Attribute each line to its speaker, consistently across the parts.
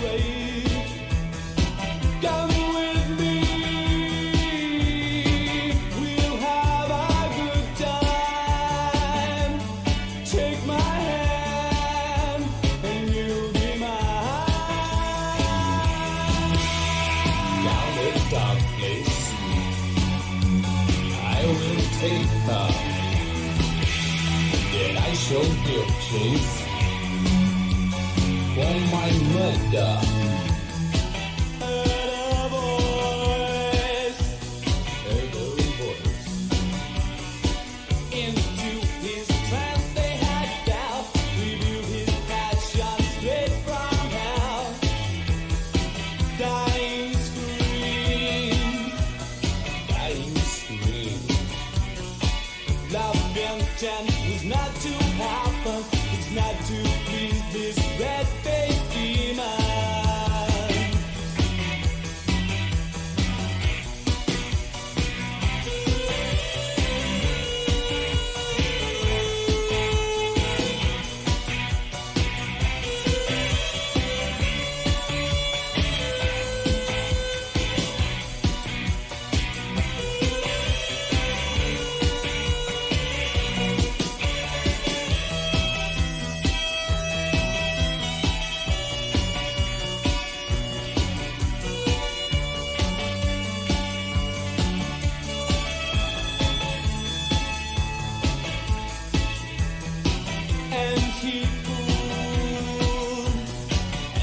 Speaker 1: straight. Come with me, we'll have a good time. Take my hand and you'll be mine. Down a dark place I will take her. Then I shall give chase for my murder. Heard a voice. Into his trance they had fell. Revealed his passion straight from hell. Dying scream. Love intent was not to happen. It's not to please this red-faced demon.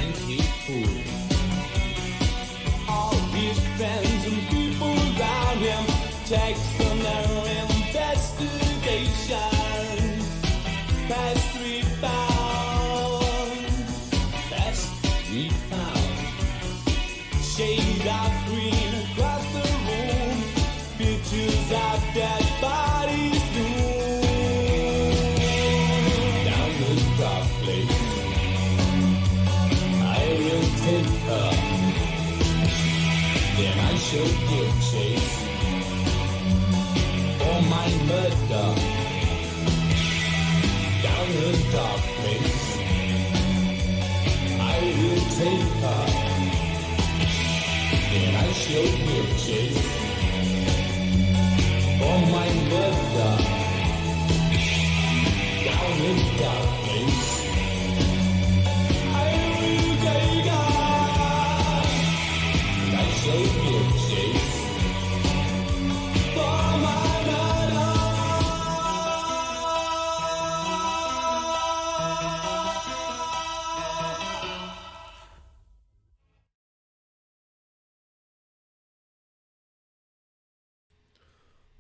Speaker 1: And he fooled all his friends and people around him. Texting their investigation. Past we found. Shade of green across the room. Pictures of dead bodies doomed. Down this dark place I will take her. Then I shall give chase for my murder. Down the dark place I will take her. Then I shall give chase for my murder. Down the dark place I will take her. I shall give chase for my murder.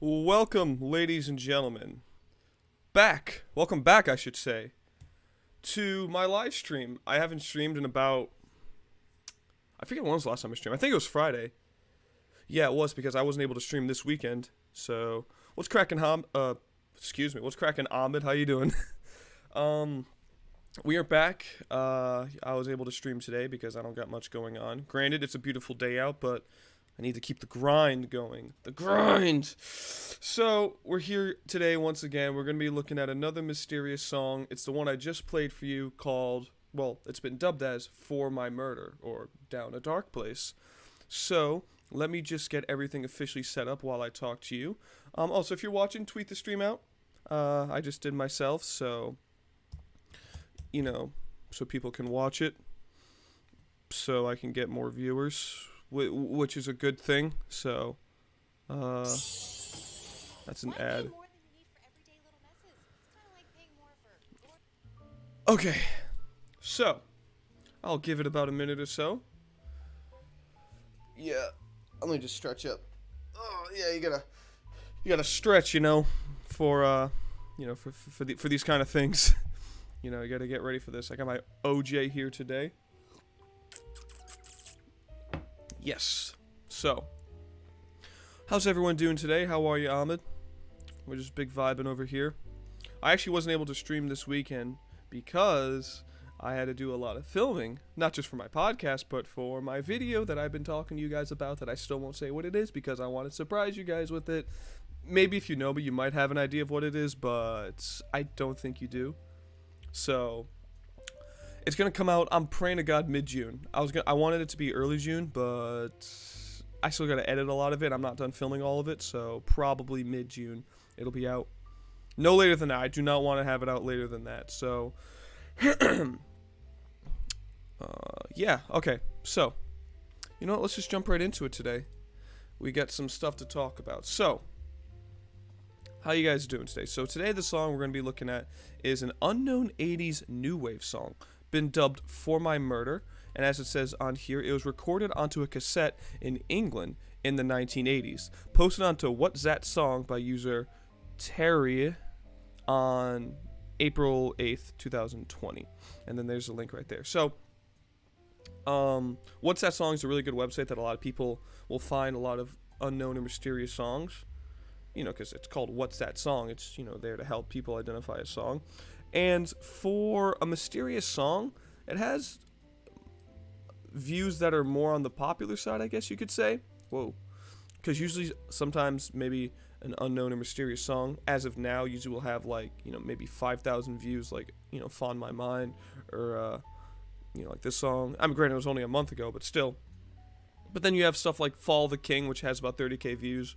Speaker 2: Welcome, ladies and gentlemen. Welcome back, I should say, to my live stream. I haven't streamed in about, I forget when was the last time I streamed. I think it was Friday. Yeah, it was, because I wasn't able to stream this weekend. So, what's cracking, what's cracking, Ahmed? How you doing? We are back. I was able to stream today because I don't got much going on. Granted, it's a beautiful day out, but I need to keep the grind going. The grind! So, we're here today once again. We're going to be looking at another mysterious song. It's the one I just played for you called, well, it's been dubbed as For My Murder, or Down a Dark Place. So, let me just get everything officially set up while I talk to you. Also, if you're watching, tweet the stream out. I just did myself, so, you know, so people can watch it. So I can get more viewers, which is a good thing. So, that's an ad. Okay, so I'll give it about a minute or so. Yeah, let me just stretch up. Oh yeah, you gotta stretch, you know, for for these kind of things. You know, you gotta get ready for this. I got my OJ here today. Yes. So, how's everyone doing today? How are you, Ahmed? We're just big vibing over here. I actually wasn't able to stream this weekend because I had to do a lot of filming, not just for my podcast, but for my video that I've been talking to you guys about that I still won't say what it is because I want to surprise you guys with it. Maybe if you know me, you might have an idea of what it is, but I don't think you do. So, It's gonna come out. I'm praying to God mid-June. I wanted it to be early June, but I still gotta edit a lot of it. I'm not done filming all of it, so probably mid-June it'll be out. No later than that. I do not want to have it out later than that. So, yeah. Okay. So, you know what? Let's just jump right into it today. We got some stuff to talk about. So, how you guys doing today? So today the song we're going to be looking at is an unknown 80s new wave song, been dubbed For My Murder, and as it says on here, it was recorded onto a cassette in England in the 1980s, posted onto What's That Song by user Terry on April 8th, 2020, and then there's a link right there. So, What's That Song is a really good website that a lot of people will find a lot of unknown and mysterious songs. You know, because it's called What's That Song? It's, you know, there to help people identify a song. And for a mysterious song, it has views that are more on the popular side, I guess you could say. Whoa. Because usually, sometimes, maybe an unknown or mysterious song, as of now, usually will have, like, you know, maybe 5,000 views, like, you know, Fond My Mind, or, you know, like this song. I mean, granted, it was only a month ago, but still. But then you have stuff like Fall the King, which has about 30k views.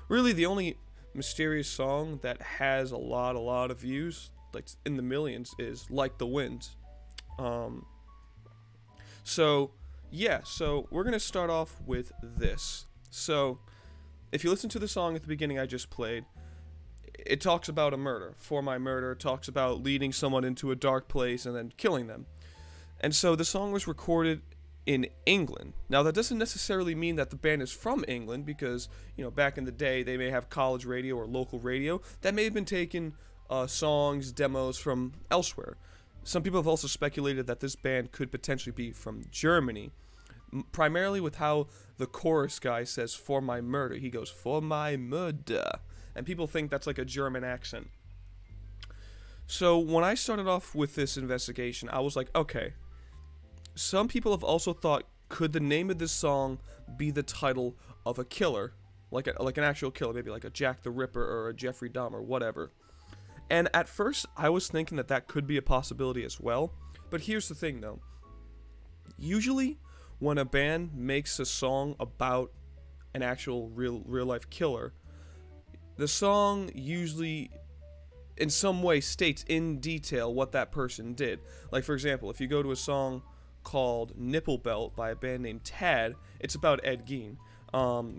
Speaker 2: Really, the only mysterious song that has a lot of views, like in the millions, is Like the Wind. So, yeah, so we're going to start off with this. So, if you listen to the song at the beginning I just played, it talks about a murder. For My Murder talks about leading someone into a dark place and then killing them. And so the song was recorded in England. Now, that doesn't necessarily mean that the band is from England, because, you know, back in the day, they may have college radio or local radio that may have been taking songs, demos from elsewhere. Some people have also speculated that this band could potentially be from Germany, primarily with how the chorus guy says, For My Murder. He goes, For My Murder. And people think that's like a German accent. So, when I started off with this investigation, I was like, okay, some people have also thought, could the name of this song be the title of a killer? Like an actual killer, maybe like a Jack the Ripper or a Jeffrey Dahmer, whatever. And at first, I was thinking that that could be a possibility as well. But here's the thing, though. Usually, when a band makes a song about an actual real-life killer, the song usually, in some way, states in detail what that person did. Like, for example, if you go to a song called Nipple Belt by a band named Tad, it's about Ed Gein,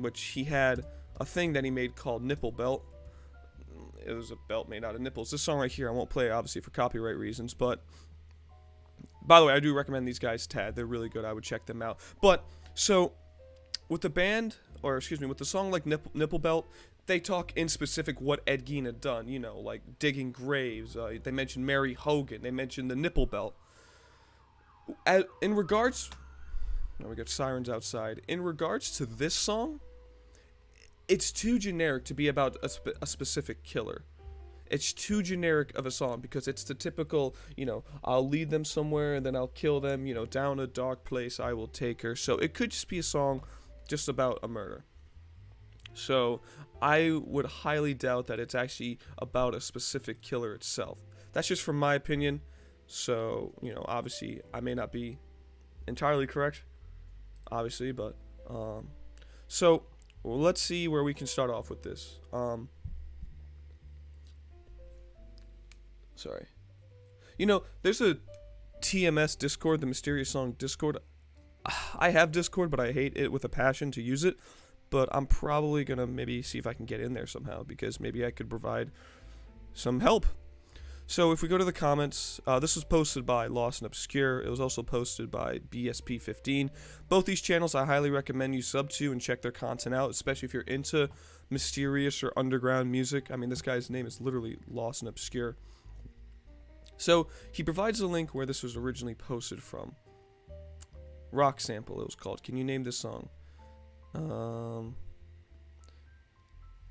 Speaker 2: which he had a thing that he made called Nipple Belt. It was a belt made out of nipples. This song right here, I won't play it, obviously, for copyright reasons, but by the way, I do recommend these guys, Tad. They're really good. I would check them out. But, so, with the band, or excuse me, with the song like Nipple Belt, they talk in specific what Ed Gein had done, you know, like digging graves. They mention Mary Hogan. They mention the Nipple Belt. In regards, now we got sirens outside. In regards to this song, it's too generic to be about a specific killer. It's too generic of a song, because it's the typical, you know, I'll lead them somewhere and then I'll kill them, you know, down a dark place I will take her. So it could just be a song just about a murder. So I would highly doubt that it's actually about a specific killer itself. That's just from my opinion. So, you know, obviously, I may not be entirely correct, obviously, but, so, well, let's see where we can start off with this. Sorry. You know, there's a TMS Discord, the Mysterious Song Discord. I have Discord, but I hate it with a passion to use it, but I'm probably gonna maybe see if I can get in there somehow, because maybe I could provide some help. So if we go to the comments, this was posted by Lost and Obscure. It was also posted by BSP15. Both these channels I highly recommend you sub to and check their content out, especially if you're into mysterious or underground music. I mean, this guy's name is literally Lost and Obscure. So he provides a link where this was originally posted from. Rock Sample, it was called. Can you name this song?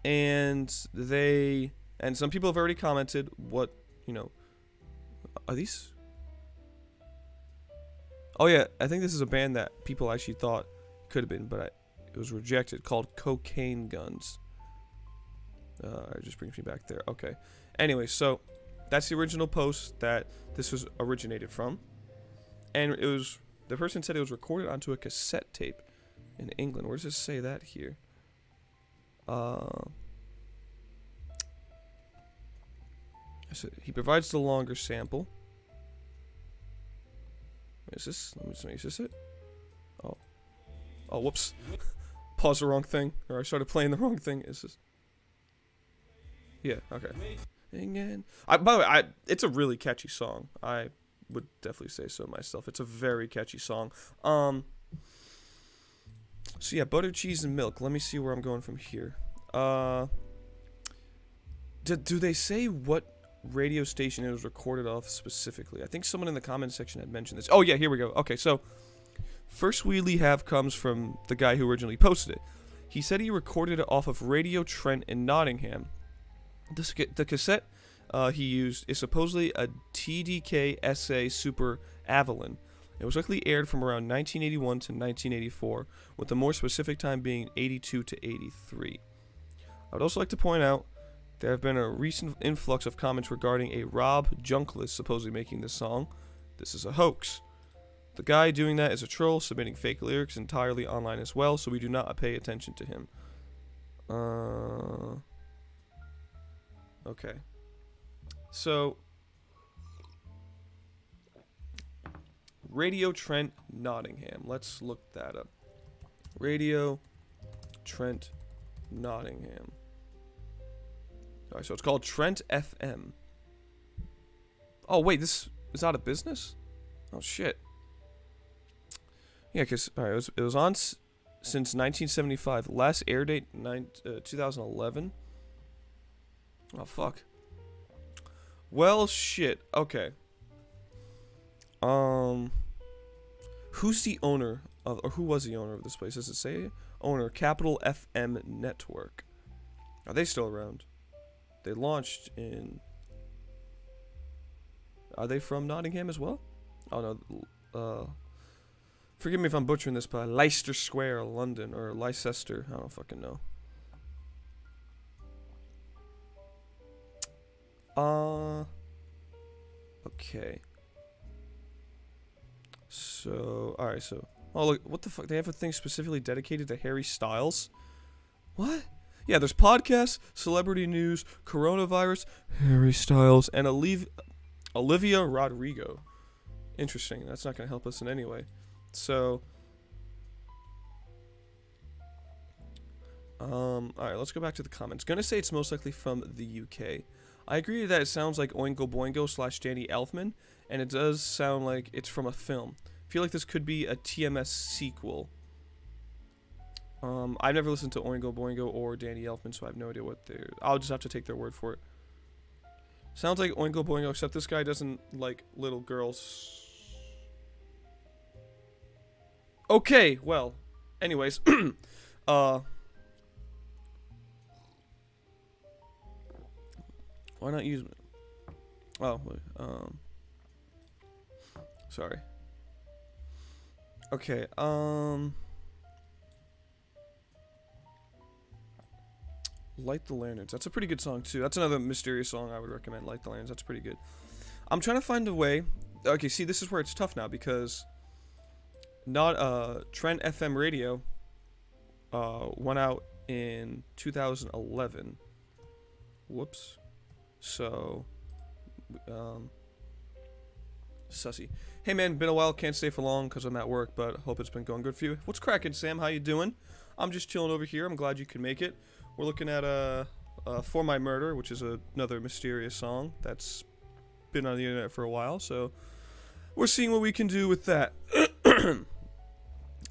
Speaker 2: And some people have already commented what, you know, are these? Oh yeah, I think this is a band that people actually thought could have been, but it was rejected, called Cocaine Guns. It just brings me back there. Okay. Anyway, so that's the original post that this was originated from. And it was, the person said it was recorded onto a cassette tape in England. Where does it say that here? So he provides the longer sample. Is this? Let me see. Is this it? Oh. Oh, whoops. Paused the wrong thing. Or I started playing the wrong thing. Is this? Yeah, okay. By the way, it's a really catchy song. I would definitely say so myself. It's a very catchy song. So yeah, butter, cheese, and milk. Let me see where I'm going from here. Do they say what radio station it was recorded off specifically? I think someone in the comment section had mentioned this. Oh yeah, here we go. Okay, so first wheelie have comes from the guy who originally posted it. He said he recorded it off of Radio Trent in Nottingham. The cassette he used is supposedly a TDK SA Super Avalon. It was likely aired from around 1981 to 1984, with the more specific time being 82 to 83. I would also like to point out there have been a recent influx of comments regarding a Rob Junkless supposedly making this song. This is a hoax. The guy doing that is a troll, submitting fake lyrics entirely online as well, so we do not pay attention to him. Okay. So, Radio Trent, Nottingham. Let's look that up. Radio Trent, Nottingham. Alright, so it's called Trent FM. Oh, wait, this is out of business? Oh, shit. Yeah, because, alright, it was on since 1975. Last air date, 2011. Oh, fuck. Well, shit. Okay. Who's the owner of, or who was the owner of this place? Does it say owner? Capital FM Network. Are they still around? They launched in... Are they from Nottingham as well? Oh, no. Forgive me if I'm butchering this, but Leicester Square, London, or Leicester. I don't fucking know. Okay. So, alright, so... Oh, look, what the fuck? They have a thing specifically dedicated to Harry Styles? What? Yeah, there's podcasts, celebrity news, coronavirus, Harry Styles, and Olivia Rodrigo. Interesting. That's not going to help us in any way. So... Alright, let's go back to the comments. Gonna say it's most likely from the UK. I agree that it sounds like Oingo Boingo / Danny Elfman, and it does sound like it's from a film. I feel like this could be a TMS sequel. I've never listened to Oingo Boingo or Danny Elfman, so I have no idea what they're... I'll just have to take their word for it. Sounds like Oingo Boingo, except this guy doesn't like little girls. Okay, well, anyways, why not use... Oh, wait, sorry. Okay, Light the Lanterns. That's a pretty good song, too. That's another mysterious song I would recommend, Light the Lanterns. That's pretty good. I'm trying to find a way... Okay, see, this is where it's tough now, because... Trent FM Radio went out in 2011. Whoops. So, sussy. Hey man, been a while, can't stay for long because I'm at work, but hope it's been going good for you. What's cracking, Sam? How you doing? I'm just chilling over here. I'm glad you could make it. We're looking at For My Murder, which is another mysterious song that's been on the internet for a while, so we're seeing what we can do with that.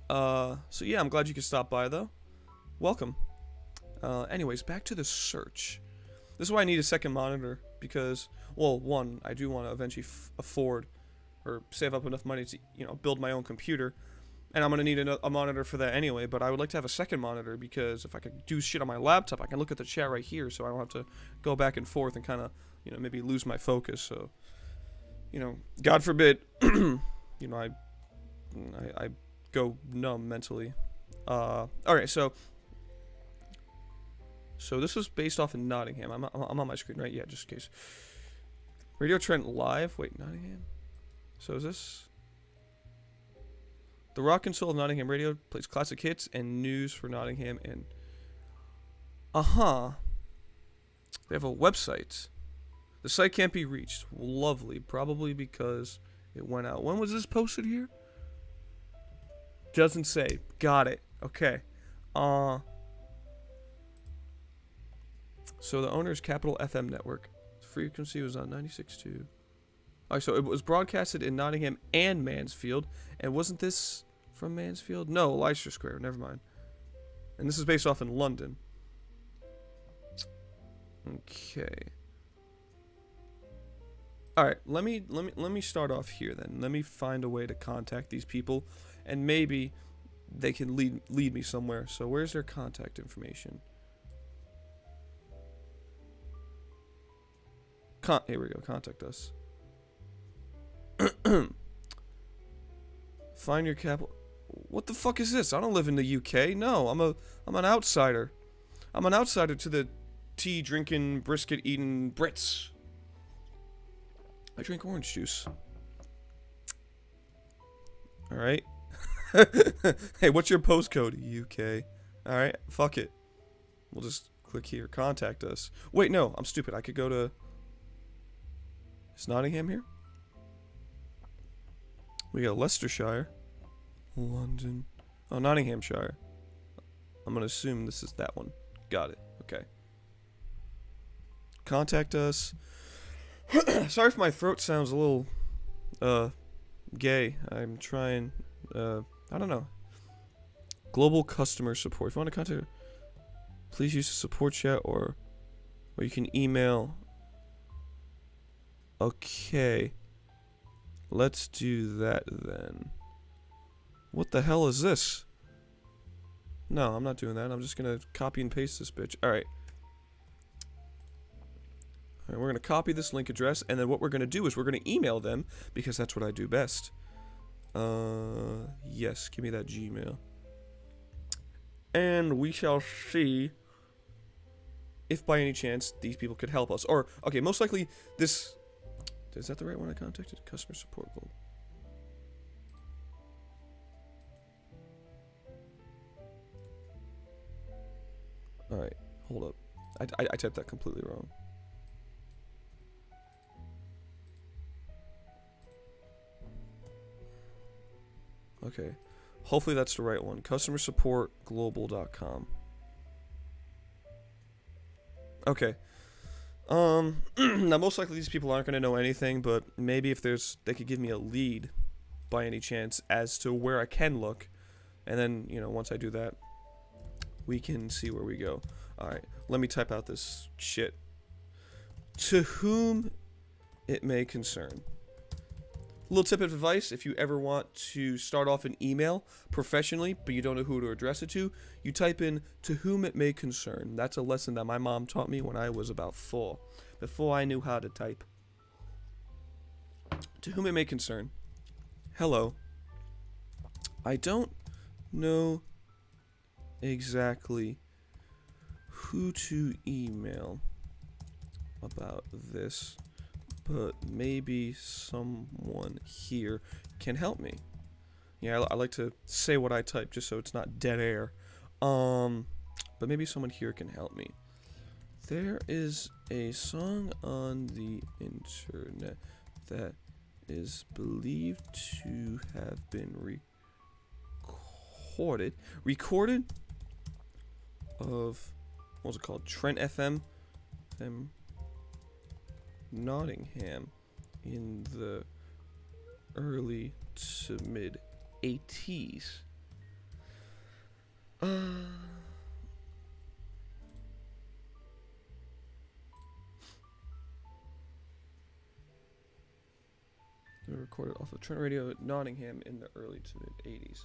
Speaker 2: So yeah, I'm glad you could stop by though. Welcome. Anyways, back to the search. This is why I need a second monitor, because, well, one, I do want to eventually afford or save up enough money to, you know, build my own computer, and I'm going to need a monitor for that anyway, but I would like to have a second monitor, because if I could do shit on my laptop, I can look at the chat right here, so I don't have to go back and forth and kind of, you know, maybe lose my focus, so, you know, God forbid, you know, I go numb mentally. Alright, so this was based off in Nottingham. I'm on my screen, right? Yeah, just in case. Radio Trent Live. Wait, Nottingham? So is this... The Rock and Soul of Nottingham Radio plays classic hits and news for Nottingham and... They have a website. The site can't be reached. Lovely. Probably because it went out. When was this posted here? Doesn't say. Got it. Okay. So the owner is Capital FM Network. The frequency was on 96.2. Alright, so it was broadcasted in Nottingham and Mansfield. And wasn't this from Mansfield? No, Leicester Square. Never mind. And this is based off in London. Okay. All right, let me start off here then. Let me find a way to contact these people, and maybe they can lead me somewhere. So where's their contact information? Here we go. Contact us. Find your capital. What the fuck is this? I don't live in the UK. No, I'm an outsider. I'm an outsider to the tea drinking, brisket eating Brits. I drink orange juice. Alright. Hey, what's your postcode? UK. Alright, fuck it. We'll just click here. Contact us. Wait, no, I'm stupid. I could go to... Is Nottingham here? We got Leicestershire. London. Oh, Nottinghamshire. I'm gonna assume this is that one. Got it. Okay. Contact us. Sorry if my throat sounds a little, gay. I'm trying, I don't know. Global customer support. If you want to contact, please use the support chat or you can email. Okay. Let's do that then. What the hell is this? No, I'm not doing that. I'm just gonna copy and paste this bitch. Alright. Alright, we're gonna copy this link address, and then what we're gonna do is we're gonna email them, because that's what I do best. Yes, give me that Gmail. And we shall see if by any chance these people could help us. Or, okay, most likely this... Is that the right one I contacted? Customer support. Alright, hold up. I typed that completely wrong. Okay. Hopefully that's the right one. CustomerSupportGlobal.com. Okay. Now most likely these people aren't going to know anything, but maybe if they could give me a lead by any chance as to where I can look. And then, you know, once I do that, we can see where we go. Alright, let me type out this shit. To whom it may concern. Little tip of advice, if you ever want to start off an email professionally, but you don't know who to address it to, you type in, to whom it may concern. That's a lesson that my mom taught me when I was about 4, before I knew how to type. To whom it may concern. Hello. I don't know exactly who to email about this, but maybe someone here can help me. Yeah, I like to say what I type just so it's not dead air. But maybe someone here can help me. There is a song on the internet that is believed to have been recorded of, what was it called? Trent FM? Nottingham in the early to mid 80s. They were recorded off of Trent Radio at Nottingham in the early to mid 80s.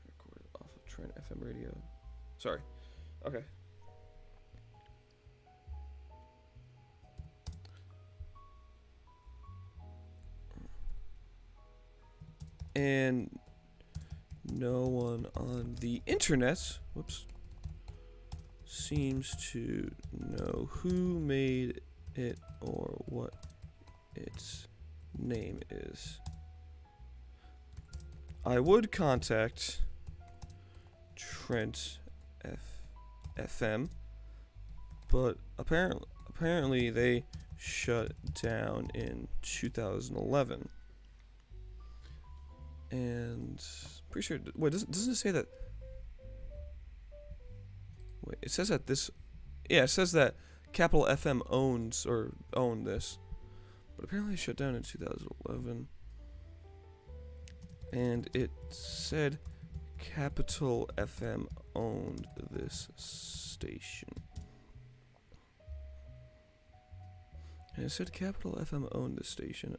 Speaker 2: Recorded off of Trent FM radio. Sorry. Okay. And no one on the internet, whoops, seems to know who made it or what its name is. I would contact Trent FM, but apparently they shut down in 2011. And pretty sure. Wait, doesn't it say that? Wait, it says that this. Yeah, it says that Capital FM owned this, but apparently it shut down in 2011. And it said Capital FM owned this station. And it said Capital FM owned this station.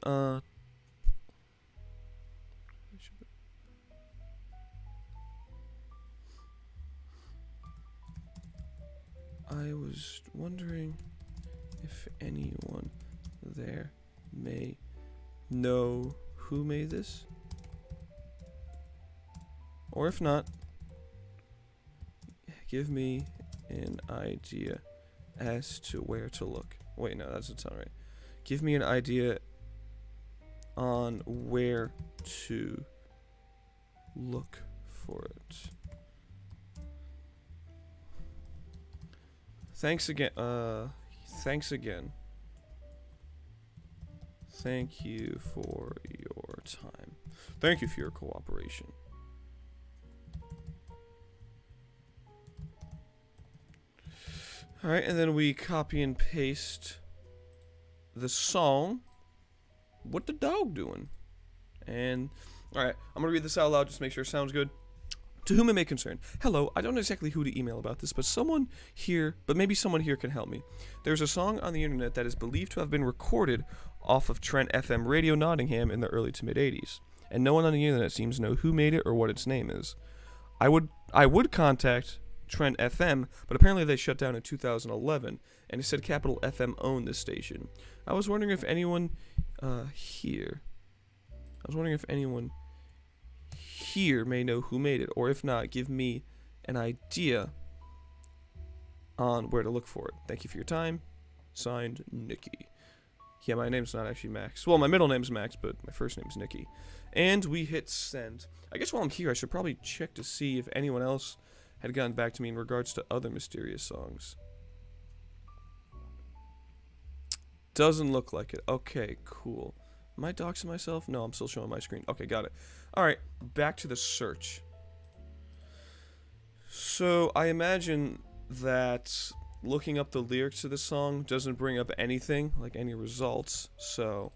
Speaker 2: I was wondering if anyone there may know who made this. Or if not, give me an idea as to where to look. Wait, no, that doesn't sound right. Give me an idea on where to look for it. Thanks again. Thanks again. Thank you for your time. Thank you for your cooperation. Alright, and then we copy and paste the song. What the dog doing? And, alright, I'm going to read this out loud just to make sure it sounds good. To whom it may concern. Hello, I don't know exactly who to email about this, but maybe someone here can help me. There's a song on the internet that is believed to have been recorded off of Trent FM Radio Nottingham in the early to mid 80s, and no one on the internet seems to know who made it or what its name is. I would contact Trent FM, but apparently they shut down in 2011, and it said Capital FM owned this station. I was wondering if anyone here may know who made it, or if not, give me an idea on where to look for it. Thank you for your time. Signed, Nikki. Yeah, my name's not actually Max. Well, my middle name's Max, but my first name's Nikki. And we hit send. I guess while I'm here, I should probably check to see if anyone else had gotten back to me in regards to other mysterious songs. Doesn't look like it. Okay, cool. Am I doxing myself? No, I'm still showing my screen. Okay, got it. Alright, back to the search. So, I imagine that looking up the lyrics to this song doesn't bring up anything, like any results, so...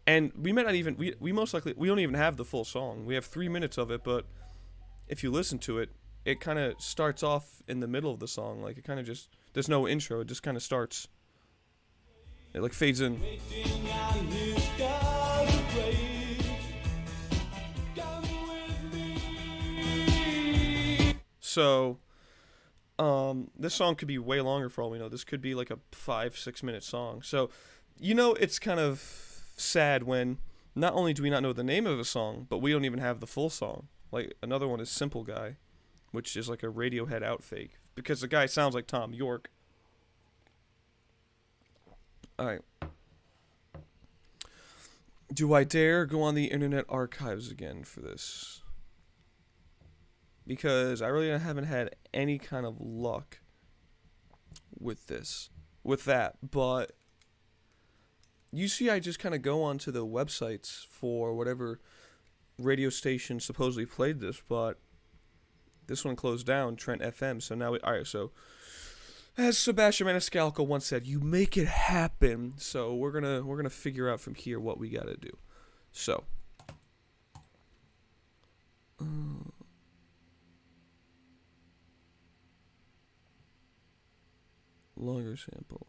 Speaker 2: And we may not even... We most likely... We don't even have the full song. We have 3 minutes of it, but if you listen to it, it kind of starts off in the middle of the song. Like, it kind of just... There's no intro, it just kind of starts... It, like, fades in. So, this song could be way longer for all we know. This could be like a 5-6 minute song. So, it's kind of sad when not only do we not know the name of a song, but we don't even have the full song. Like, another one is Simple Guy, which is like a Radiohead outfake, because the guy sounds like Tom York. Alright. Do I dare go on the Internet Archives again for this? Because I really haven't had any kind of luck with that, but usually I just kind of go onto the websites for whatever radio station supposedly played this, but this one closed down, Trent FM, so now alright, so as Sebastian Maniscalco once said, you make it happen. So we're gonna figure out from here what we gotta do. So longer sample.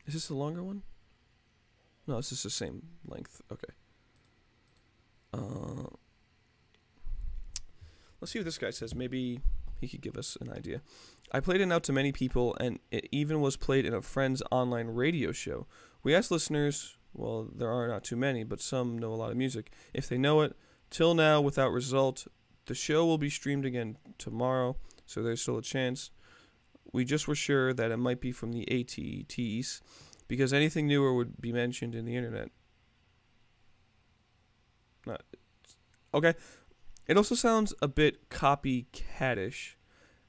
Speaker 2: Is this the longer one? No, this is the same length. Okay. Let's see what this guy says. Maybe he could give us an idea. I played it out to many people, and it even was played in a friend's online radio show. We asked listeners, well, there are not too many, but some know a lot of music, if they know it. Till now, without result. The show will be streamed again tomorrow, so there's still a chance. We just were sure that it might be from the ATTs, because anything newer would be mentioned in the internet. Not okay. It also sounds a bit copycatish,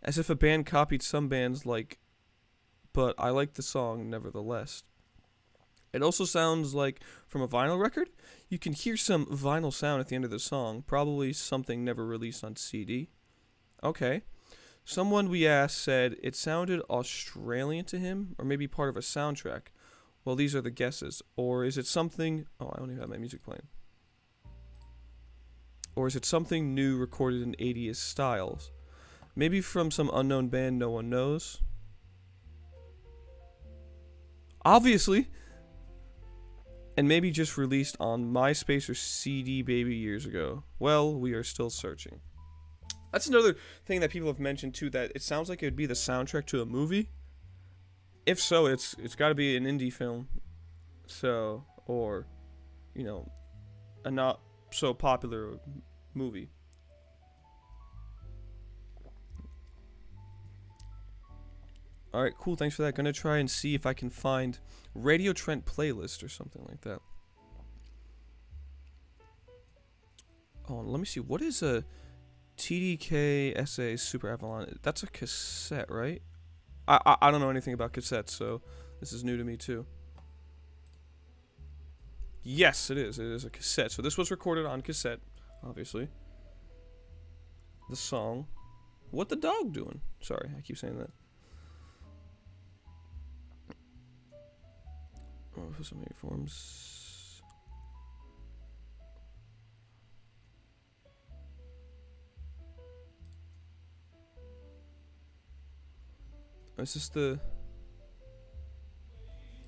Speaker 2: as if a band copied some bands like, but I like the song nevertheless. It also sounds like from a vinyl record. You can hear some vinyl sound at the end of the song, probably something never released on CD. Okay. Someone we asked said it sounded Australian to him, or maybe part of a soundtrack. Well, these are the guesses. Or is it something... Oh, I don't even have my music playing. Or is it something new recorded in 80s styles? Maybe from some unknown band no one knows? Obviously. And maybe just released on MySpace or CD Baby years ago. Well, we are still searching. That's another thing that people have mentioned too, that it sounds like it would be the soundtrack to a movie. If so, it's got to be an indie film. So, or, you know, a not so popular movie. Alright, cool, thanks for that. Gonna try and see if I can find Radio Trent playlist or something like that. Oh, let me see. What is a TDK SA Super Avalon? That's a cassette, right? I don't know anything about cassettes, so this is new to me too. Yes, it is. It is a cassette. So this was recorded on cassette, obviously. The song. What the dog doing? Sorry, I keep saying that. Oh, for so many forms. Is this the...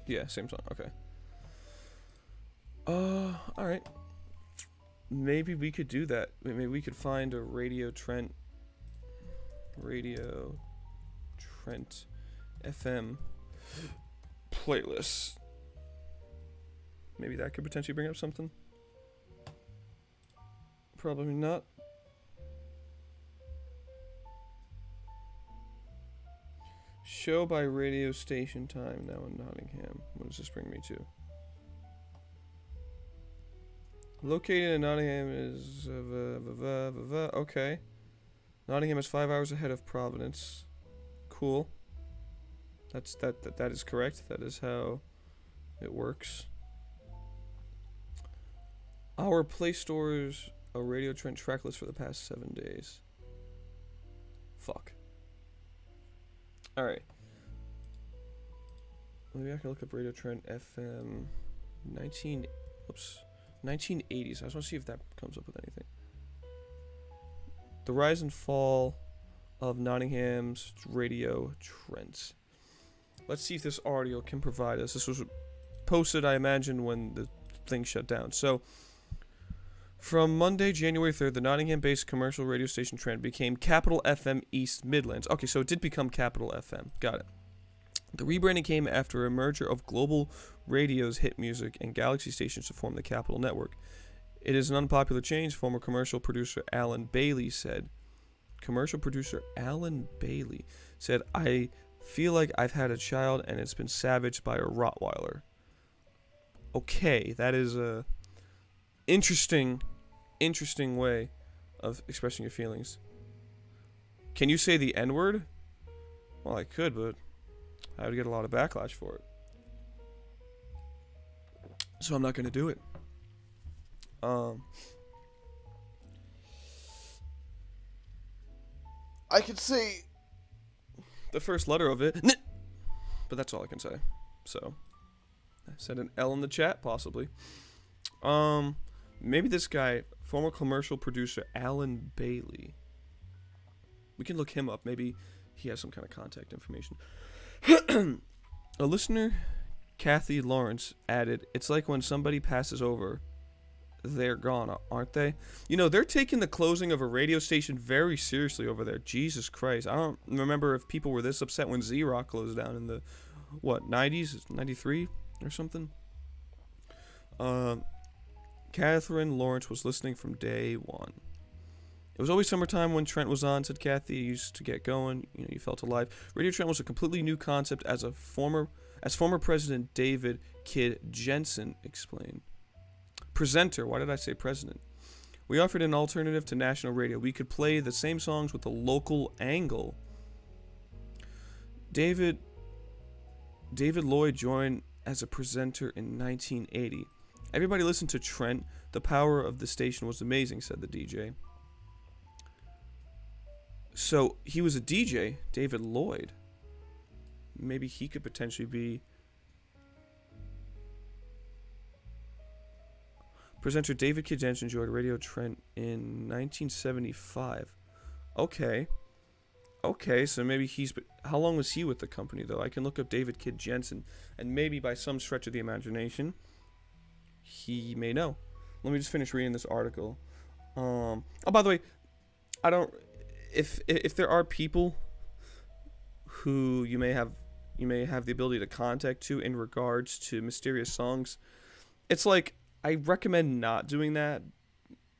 Speaker 2: Yeah, same song. Okay. Alright. Maybe we could do that. Maybe we could find a Radio Trent FM playlist. Maybe that could potentially bring up something. Probably not. Show by radio station time now in Nottingham. What does this bring me to? Located in Nottingham is... okay. Nottingham is 5 hours ahead of Providence. Cool. That is correct. That is how it works. Our Play Store's a Radio Trent track list for the past 7 days. Fuck. Alright. Maybe I can look up Radio Trent FM 1980s. I just want to see if that comes up with anything. The rise and fall of Nottingham's Radio Trent. Let's see if this audio can provide us. This was posted, I imagine, when the thing shut down. So, from Monday, January 3rd, the Nottingham-based commercial radio station Trent became Capital FM East Midlands. Okay, so it did become Capital FM. Got it. The rebranding came after a merger of Global Radio's hit music and Galaxy stations to form the Capital Network. It is an unpopular change, former commercial producer Alan Bailey said. Commercial producer Alan Bailey said, I feel like I've had a child and it's been savaged by a Rottweiler. Okay, that is a interesting way of expressing your feelings. Can you say the N-word? Well, I could, but I would get a lot of backlash for it. So I'm not going to do it. I could say the first letter of it, but that's all I can say. So, I said an L in the chat, possibly. Maybe this guy, former commercial producer Alan Bailey. We can look him up. Maybe he has some kind of contact information. A listener, Kathy Lawrence, added, it's like when somebody passes over, they're gone, aren't they? You know, they're taking the closing of a radio station very seriously over there. Jesus Christ. I don't remember if people were this upset when Z-Rock closed down in the, 90s? 93 or something? Catherine Lawrence was listening from day one. It was always summertime when Trent was on, said Kathy. You used to get going. You know, you felt alive. Radio Trent was a completely new concept, as former President David Kidd Jensen explained. Presenter. Why did I say president? We offered an alternative to national radio. We could play the same songs with a local angle. David Lloyd joined as a presenter in 1980. Everybody listened to Trent. The power of the station was amazing, said the DJ. So he was a DJ, David Lloyd. Maybe he could potentially be... Presenter David Kid Jensen joined Radio Trent in 1975. Okay, so maybe he's... How long was he with the company, though? I can look up David Kid Jensen, and maybe by some stretch of the imagination, he may know. Let me just finish reading this article. Oh, by the way, I don't... If there are people who you may have the ability to contact to in regards to mysterious songs, it's like, I recommend not doing that,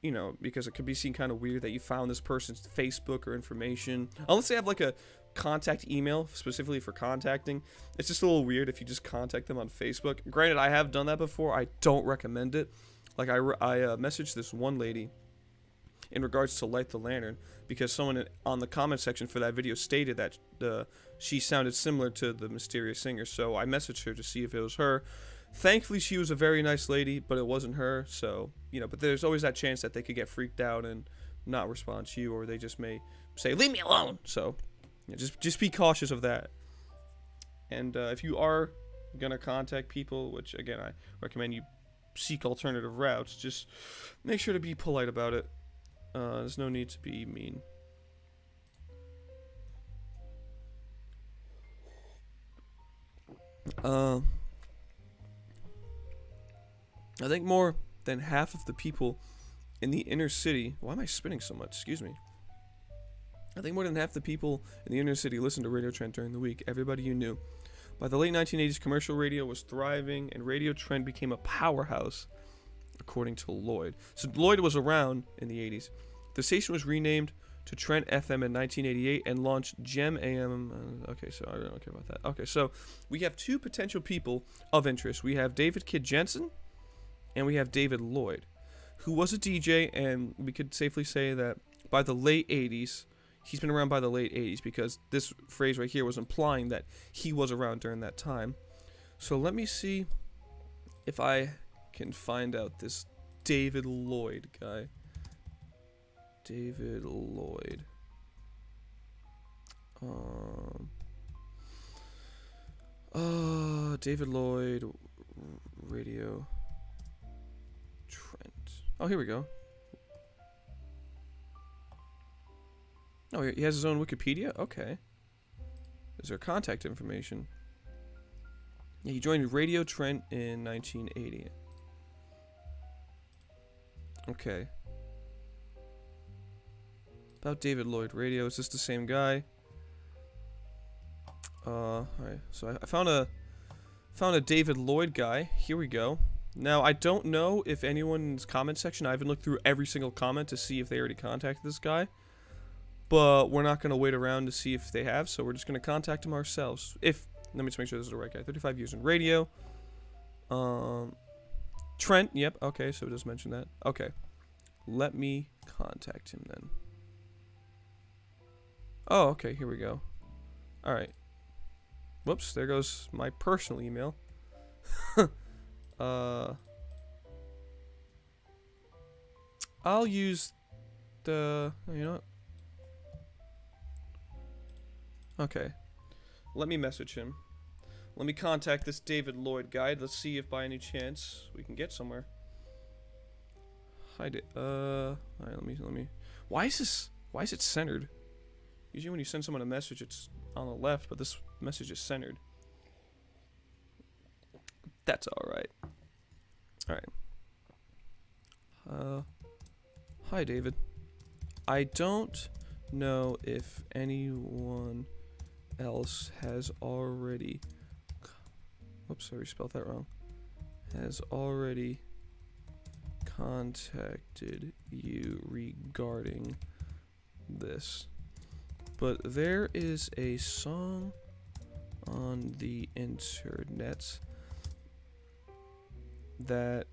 Speaker 2: you know, because it could be seen kind of weird that you found this person's Facebook or information. Unless they have like a contact email specifically for contacting. It's just a little weird if you just contact them on Facebook. Granted, I have done that before. I don't recommend it. Like, I messaged this one lady in regards to Light the Lantern, because someone on the comment section for that video stated that she sounded similar to the mysterious singer. So I messaged her to see if it was her. Thankfully, she was a very nice lady, but it wasn't her. So, you know, but there's always that chance that they could get freaked out and not respond to you, or they just may say, leave me alone. So, yeah, just be cautious of that. And if you are going to contact people, which, again, I recommend you seek alternative routes, just make sure to be polite about it. There's no need to be mean. I think more than half of the people in the inner city... Why am I spinning so much? Excuse me. I think more than half the people in the inner city listened to Radio Trent during the week. Everybody you knew. By the late 1980s, commercial radio was thriving, and Radio Trent became a powerhouse, according to Lloyd. So Lloyd was around in the 80s. The station was renamed to Trent FM in 1988 and launched Gem AM. Okay, so I don't care about that. Okay, so we have two potential people of interest. We have David Kid Jensen, and we have David Lloyd, who was a DJ, and we could safely say that by the late 80s, he's been around by the late 80s, because this phrase right here was implying that he was around during that time. So let me see if I can find out this David Lloyd guy. David Lloyd. David Lloyd, Radio Trent. Oh, here we go. Oh, he has his own Wikipedia? Okay. Is there contact information? Yeah, he joined Radio Trent in 1980. Okay. About David Lloyd Radio. Is this the same guy? Alright. So I found a David Lloyd guy. Here we go. Now, I don't know if anyone's comment section, I haven't looked through every single comment to see if they already contacted this guy. But we're not going to wait around to see if they have, so we're just going to contact him ourselves. Let me just make sure this is the right guy. 35 years in radio. Trent, yep, okay, so it does mention that. Okay. Let me contact him then. Oh, okay, here we go. Alright. Whoops, there goes my personal email. I'll use the... You know what? Okay. Let me message him. Let me contact this David Lloyd guy. Let's see if by any chance we can get somewhere. Hi, alright, let me... Why is it centered? Usually when you send someone a message, it's on the left, but this message is centered. That's alright. Alright. Hi, David. I don't know if anyone else has already... Oops, I spelled that wrong. Has already contacted you regarding this. But there is a song on the internet that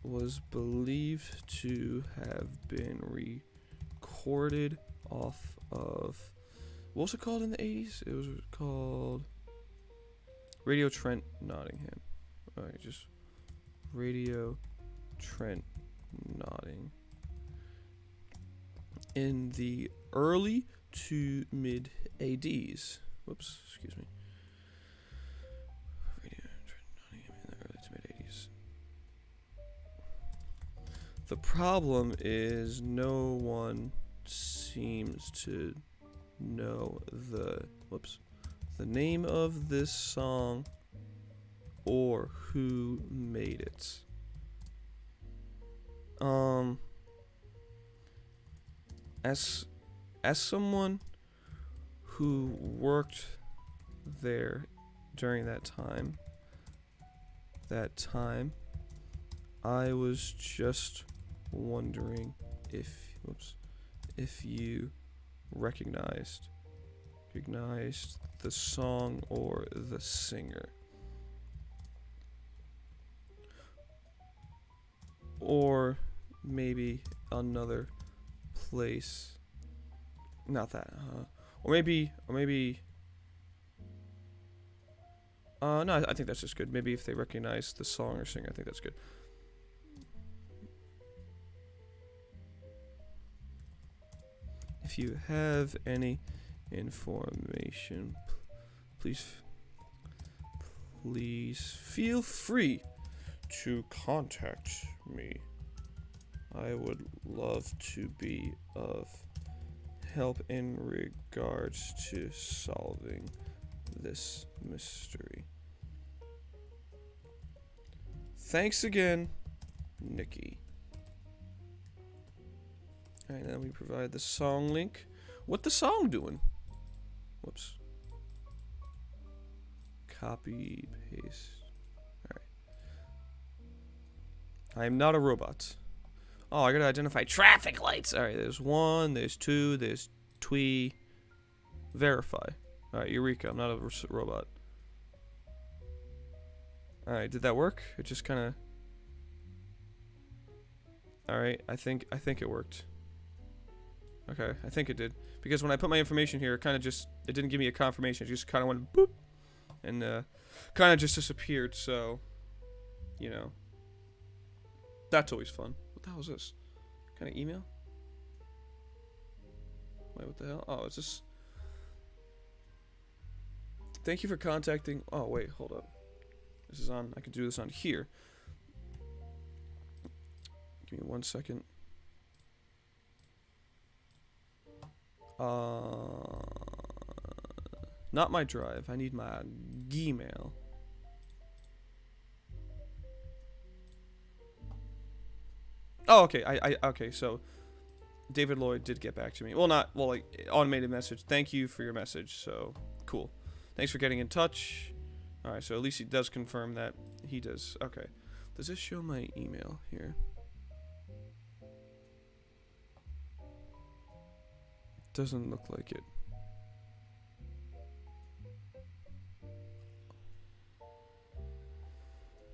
Speaker 2: was believed to have been recorded off of, what was it called in the 80s? It was called Radio Trent Nottingham. Alright, just Radio Trent Nottingham. In the early to mid ADs. Whoops, excuse me. Radio Trent Nottingham in the early to mid 80s. The problem is no one seems to know the name of this song or who made it. As someone who worked there during that time, I was just wondering if you recognized the song or the singer, or maybe another place. Not that, or maybe. No, I think that's just good. Maybe if they recognize the song or singer, I think that's good. If you have any information, please feel free to contact me. I would love to be of help in regards to solving this mystery. Thanks again, Nikki. Alright, now we provide the song link. What the song doing? Whoops. Copy, paste. Alright. I am not a robot. Oh, I gotta identify traffic lights. Alright, there's 1, there's 2, there's twee. Verify. Alright, Eureka, I'm not a robot. Alright, did that work? It just kinda... Alright, I think it worked. Okay, I think it did. Because when I put my information here, it kinda just... It didn't give me a confirmation, it just kinda went boop. And, kinda just disappeared, so... You know. That's always fun. What the hell is this? Kind of email? Wait, what the hell? Oh, it's just... Thank you for contacting... Oh, wait, hold up. This is on... I can do this on here. Give me 1 second. Not my drive. I need my Gmail. Oh, okay. Okay. So, David Lloyd did get back to me. Well, like automated message. Thank you for your message. So, cool. Thanks for getting in touch. All right. So at least he does confirm that he does. Okay. Does this show my email here? Doesn't look like it.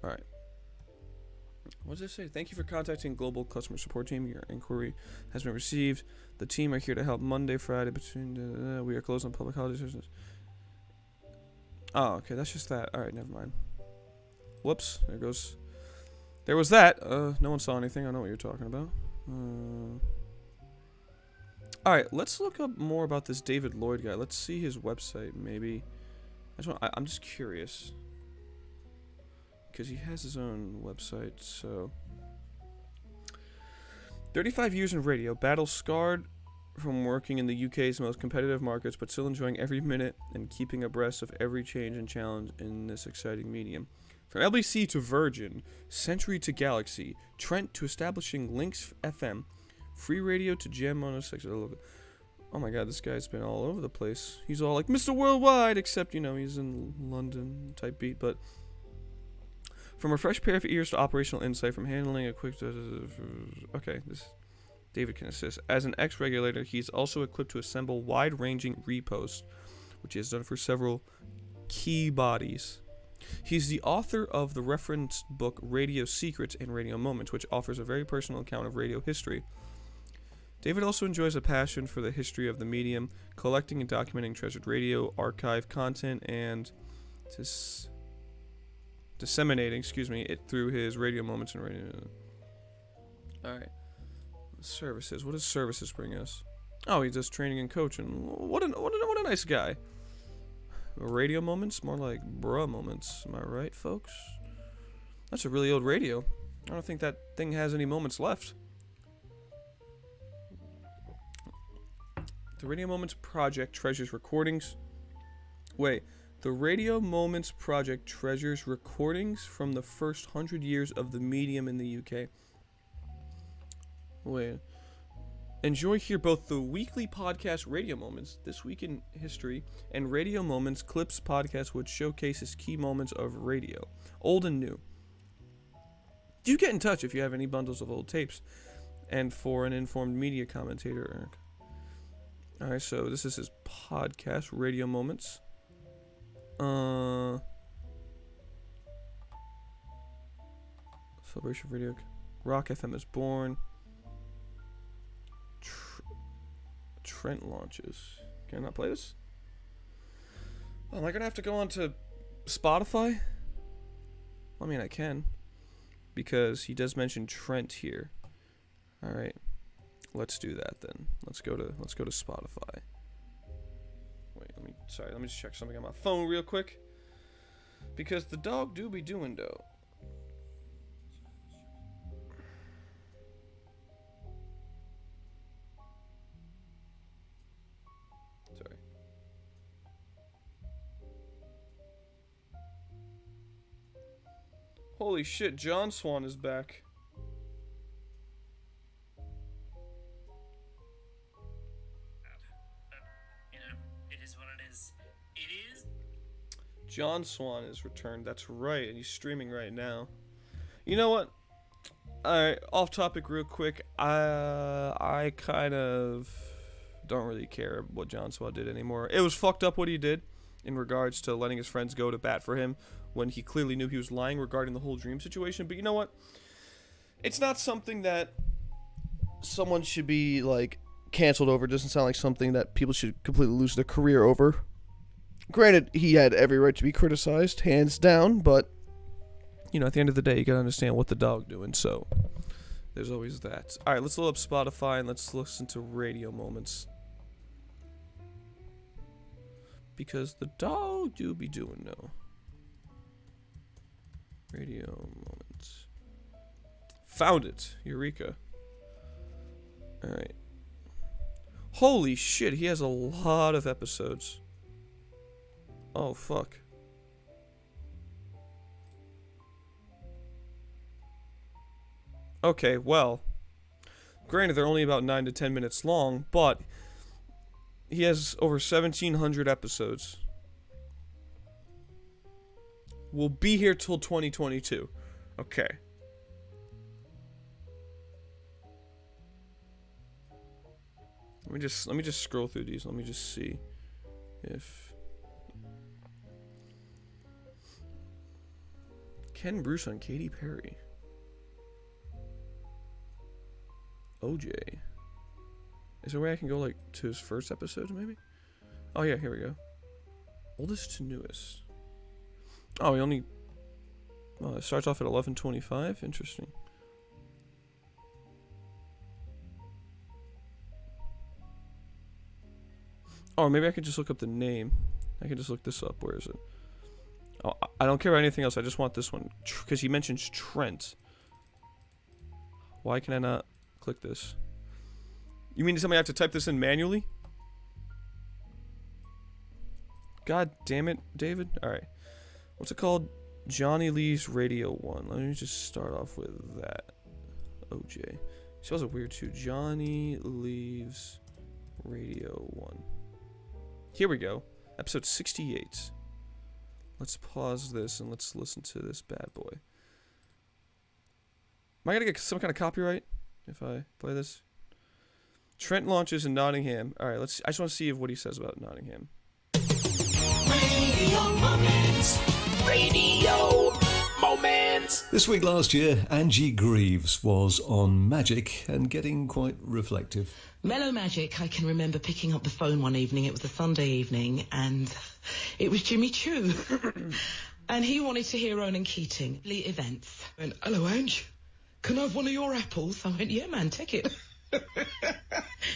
Speaker 2: All right. What does it say? Thank you for contacting Global Customer Support Team. Your inquiry has been received. The team are here to help Monday, Friday between... we are closed on public holidays. Oh, okay. That's just that. All right. Never mind. Whoops. There goes... There was that. No one saw anything. I know what you're talking about. All right. Let's look up more about this David Lloyd guy. Let's see his website, maybe. I'm just curious. Because he has his own website, so... 35 years in radio, battle scarred from working in the UK's most competitive markets, but still enjoying every minute and keeping abreast of every change and challenge in this exciting medium. From LBC to Virgin, Century to Galaxy, Trent to establishing Lynx FM, Free Radio to Gem 106. Oh my god, this guy's been all over the place. He's all like Mr. Worldwide, except, you know, he's in London type beat, but... From a fresh pair of ears to operational insight, from handling a quick... Okay, this David can assist. As an ex-regulator, he's also equipped to assemble wide-ranging reposts, which he has done for several key bodies. He's the author of the reference book Radio Secrets and Radio Moments, which offers a very personal account of radio history. David also enjoys a passion for the history of the medium, collecting and documenting treasured radio archive content and disseminating, it through his Radio Moments and Radio. Alright. Services. What does services bring us? Oh, he does training and coaching. What a nice guy. Radio Moments? More like bruh moments. Am I right, folks? That's a really old radio. I don't think that thing has any moments left. The Radio Moments Project treasures recordings. Wait. The Radio Moments Project treasures recordings from the first 100 years of the medium in the UK. Wait. Enjoy here both the weekly podcast Radio Moments, This Week in History, and Radio Moments Clips podcast, which showcases key moments of radio, old and new. Do get in touch if you have any bundles of old tapes, and for an informed media commentator. Alright, so this is his podcast, Radio Moments. Celebration Radio. Rock FM is born. Trent launches. Can I not play this? Oh, am I gonna have to go on to Spotify? I mean, I can, because he does mention Trent here. All right, let's do that then. Let's go to Spotify. Wait, let me just check something on my phone real quick, because the dog do be doing though. Sorry. Holy shit, John Swan is back. John Swan is returned. That's right, and he's streaming right now. You know what? Alright, off topic real quick. I kind of don't really care what John Swan did anymore. It was fucked up what he did in regards to letting his friends go to bat for him when he clearly knew he was lying regarding the whole dream situation. But you know what? It's not something that someone should be, like, canceled over. It doesn't sound like something that people should completely lose their career over. Granted, he had every right to be criticized, hands down, but, you know, at the end of the day, you gotta understand what the dog doing, so there's always that. Alright, let's load up Spotify and let's listen to Radio Moments. Because the dog do be doing no. Radio Moments. Found it. Eureka. Alright. Holy shit, he has a lot of episodes. Oh, fuck. Okay, well. Granted, they're only about 9 to 10 minutes long, but he has over 1,700 episodes. We'll be here till 2022. Okay. Let me just scroll through these. Let me just see if Ken Bruce on Katy Perry. OJ. Is there a way I can go, like, to his first episode, maybe? Oh, yeah, here we go. Oldest to newest. Oh, he only... Oh, it starts off at 11:25? Interesting. Oh, maybe I could just look up the name. I can just look this up. Where is it? Oh, I don't care about anything else. I just want this one. Because he mentions Trent. Why can I not click this? You mean to tell me I have to type this in manually? God damn it, David. Alright. What's it called? Johnny Lee's Radio 1. Let me just start off with that. OJ. Spells it weird too. Johnny Lee's Radio 1. Here we go. Episode 68. Let's pause this and let's listen to this bad boy. Am I gonna get some kind of copyright if I play this? Trent launches in Nottingham. Alright, I just want to see what he says about Nottingham.
Speaker 1: Radio Moments.
Speaker 3: Radio Moments.
Speaker 4: This week last year, Angie Greaves was on Magic and getting quite reflective.
Speaker 5: Mellow Magic, I can remember picking up the phone one evening. It was a Sunday evening, and it was Jimmy Choo. And he wanted to hear Ronan Keating. Events. I went, hello, Ange. Can I have one of your apples? I went, yeah, man, take it.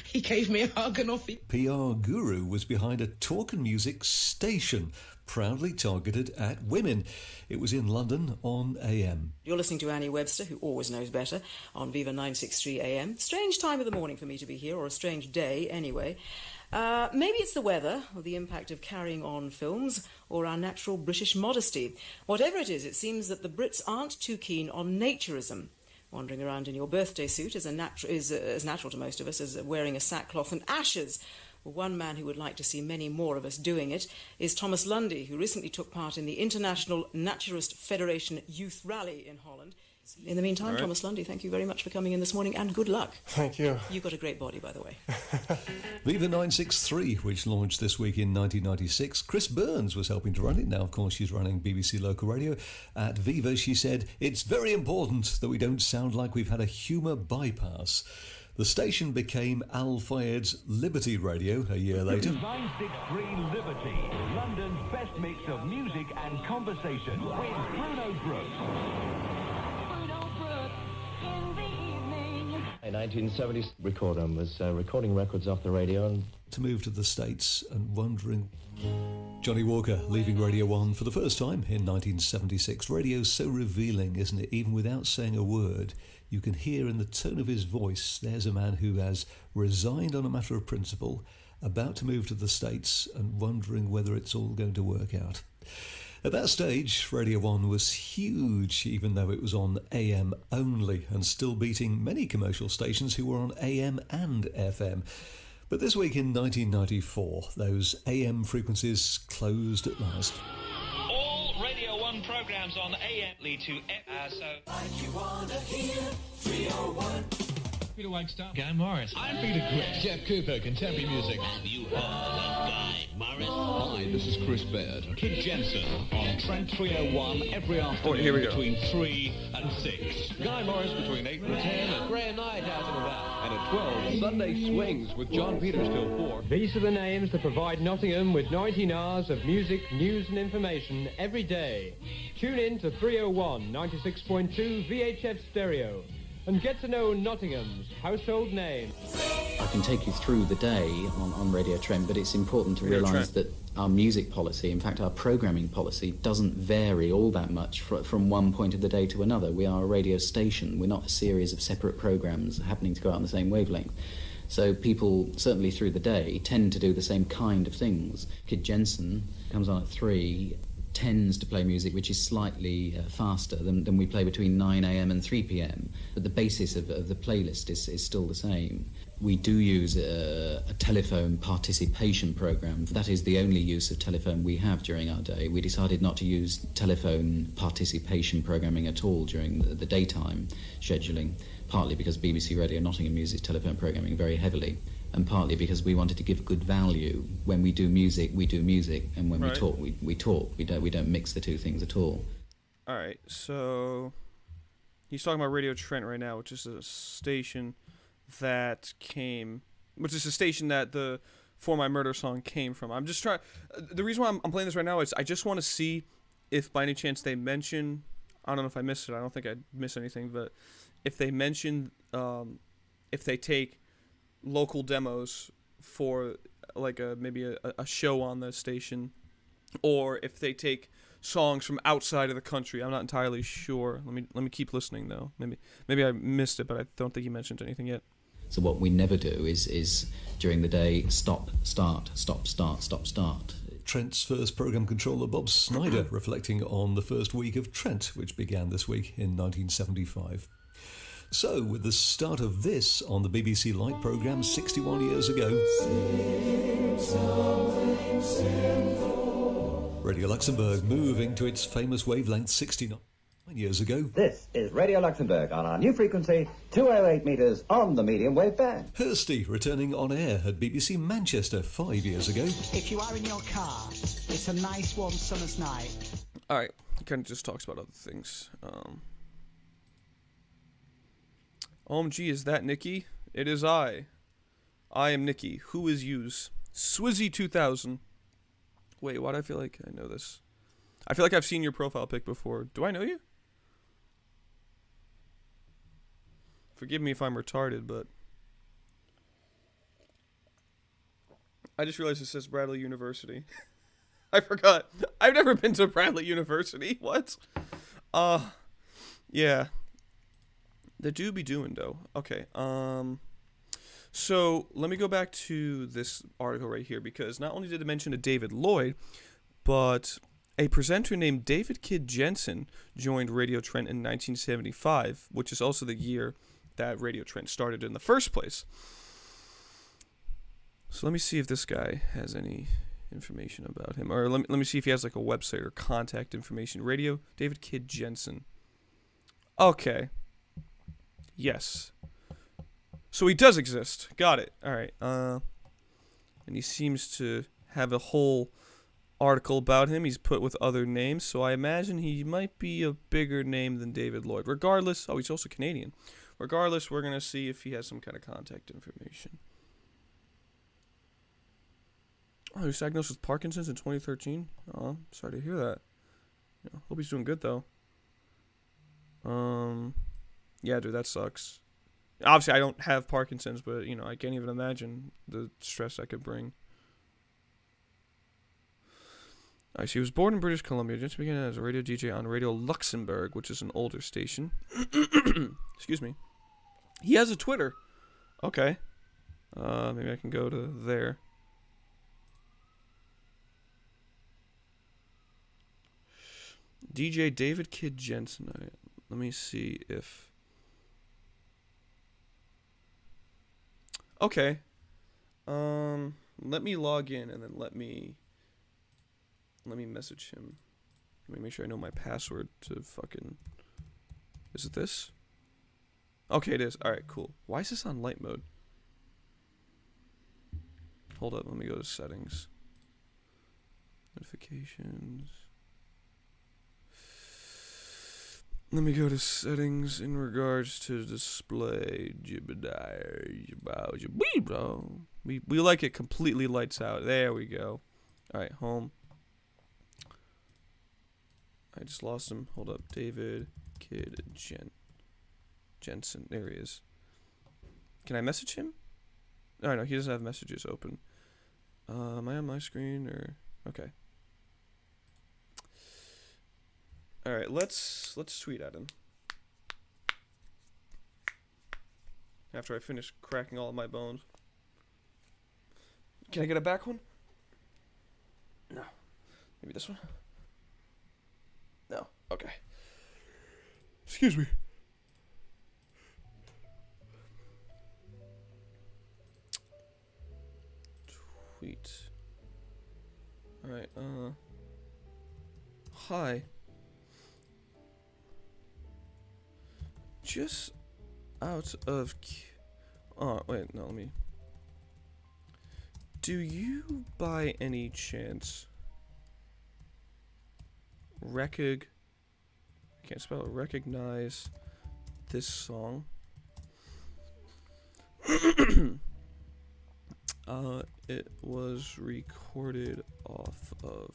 Speaker 5: He gave me a hug and off he...
Speaker 4: PR Guru was behind a talk and music station proudly targeted at women. It was in London on AM.
Speaker 6: You're listening to Annie Webster, who always knows better, on Viva 963 AM. Strange time of the morning for me to be here, or a strange day anyway. Maybe it's the weather, or the impact of carrying on films, or our natural British modesty. Whatever it is, it seems that the Brits aren't too keen on naturism. Wandering around in your birthday suit is as natural to most of us as wearing a sackcloth and ashes. Well, one man who would like to see many more of us doing it is Thomas Lundy, who recently took part in the International Naturist Federation Youth Rally in Holland. In the meantime, right. Thomas Lundy, thank you very much for coming in this morning, and good luck.
Speaker 2: Thank you.
Speaker 6: You've got a great body, by the way.
Speaker 4: Viva 963, which launched this week in 1996. Chris Burns was helping to run it. Now, of course, she's running BBC Local Radio. At Viva, she said, it's very important that we don't sound like we've had a humour bypass. The station became Al Fayed's Liberty Radio a year later.
Speaker 7: 963 Liberty, London's best mix of music and conversation with Bruno Brooks.
Speaker 8: In 1970s, recorder was recording records off the radio and
Speaker 4: to move to the States and wondering. Johnny Walker leaving Radio 1 for the first time in 1976. Radio's so revealing, isn't it? Even without saying a word, you can hear in the tone of his voice, there's a man who has resigned on a matter of principle, about to move to the States and wondering whether it's all going to work out. At that stage, Radio 1 was huge, even though it was on AM only, and still beating many commercial stations who were on AM and FM. But this week in 1994, those AM frequencies closed at last.
Speaker 9: All Radio 1 programmes on AM lead to
Speaker 1: Like you wanna hear 301.
Speaker 9: Peter Wagstaff, Guy Morris. I'm Peter Crick.
Speaker 10: Jeff Cooper, contemporary music.
Speaker 9: Have you heard of Guy Morris?
Speaker 10: Hi, this is Chris Baird.
Speaker 9: Kid Jensen on Trent 301 every afternoon
Speaker 2: here we go.
Speaker 9: between 3 and 6.
Speaker 10: Guy Morris between 8 and 10. And Graham Knight out and about. And at 12, Sunday Swings with John Peters till 4.
Speaker 11: These are the names that provide Nottingham with 19 hours of music, news and information every day. Tune in to 301 96.2 VHF Stereo and get to know Nottingham's household name.
Speaker 12: I can take you through the day on Radio Trent, but it's important to realise that our music policy, in fact our programming policy, doesn't vary all that much from one point of the day to another. We are a radio station. We're not a series of separate programmes happening to go out on the same wavelength. So people, certainly through the day, tend to do the same kind of things. Kid Jensen comes on at 3, tends to play music which is slightly faster than we play between 9 a.m. and 3 p.m. But the basis of the playlist is still the same. We do use a telephone participation programme. That is the only use of telephone we have during our day. We decided not to use telephone participation programming at all during the daytime scheduling, partly because BBC Radio Nottingham uses telephone programming very heavily, and partly because we wanted to give good value. When we do music, and when we talk, we talk. We don't mix the two things at all.
Speaker 2: All right, so he's talking about Radio Trent right now, which is a station that the For My Murder song came from. I'm just trying. The reason why I'm playing this right now is I just want to see if by any chance they mention. I don't know if I missed it. I don't think I missed anything, but if they mention, if they take local demos for like maybe a show on the station, or if they take songs from outside of the country. I'm not entirely sure. Let me keep listening though. Maybe I missed it, but I don't think he mentioned anything yet.
Speaker 12: So what we never do is during the day stop, start, stop, start, stop, start.
Speaker 4: Trent's first programme controller, Bob Snyder, reflecting on the first week of Trent, which began this week in 1975. So, with the start of this on the BBC Light programme 61 years ago, Radio Luxembourg moving to its famous wavelength 69 years ago.
Speaker 13: This is Radio Luxembourg on our new frequency, 208 metres on the medium wave band.
Speaker 4: Hursty returning on air at BBC Manchester 5 years ago.
Speaker 14: If you are in your car, it's a nice warm summer's night.
Speaker 2: Alright, he kind of just talks about other things. OMG, is that Nikki? It is I. I am Nikki. Who is yous? Swizzy 2000. Wait, why do I feel like I know this? I feel like I've seen your profile pic before. Do I know you? Forgive me if I'm retarded, but I just realized it says Bradley University. I forgot. I've never been to Bradley University. What? Yeah. The do be doing though. Okay. So let me go back to this article right here, because not only did it mention a David Lloyd, but a presenter named David Kid Jensen joined Radio Trent in 1975, which is also the year that Radio Trent started in the first place. So let me see if this guy has any information about him, or let me see if he has like a website or contact information. Radio David Kid Jensen. Okay. Yes. So he does exist. Got it. All right. And he seems to have a whole article about him. He's put with other names, so I imagine he might be a bigger name than David Lloyd. Regardless, oh, he's also Canadian. Regardless, we're gonna see if he has some kind of contact information. Oh, he was diagnosed with Parkinson's in 2013. Oh, sorry to hear that. Yeah, hope he's doing good though. Yeah, dude, that sucks. Obviously, I don't have Parkinson's, but, you know, I can't even imagine the stress I could bring. Alright, so he was born in British Columbia. Just began as a radio DJ on Radio Luxembourg, which is an older station. Excuse me. He has a Twitter. Okay. Maybe I can go to there. DJ David Kid Jensen. Right, let me see if... Okay. Let me log in and then let me message him. Let me make sure I know my password to fucking... Is it this? Okay, it is. Alright, cool. Why is this on light mode? Hold up, let me go to settings. Notifications. Let me go to settings in regards to display. We like it completely lights out. There we go. Alright, home. I just lost him. Hold up. David Kid Jensen. There he is. Can I message him? Oh, no, he doesn't have messages open. Am I on my screen or... Okay. Alright, let's tweet at him. After I finish cracking all of my bones. Can I get a back one? No. Maybe this one? No. Okay. Excuse me. Tweet. Alright, hi. Just out of... Oh, wait, no, let me... Do you, by any chance... I can't spell it. Recognize this song? It was recorded off of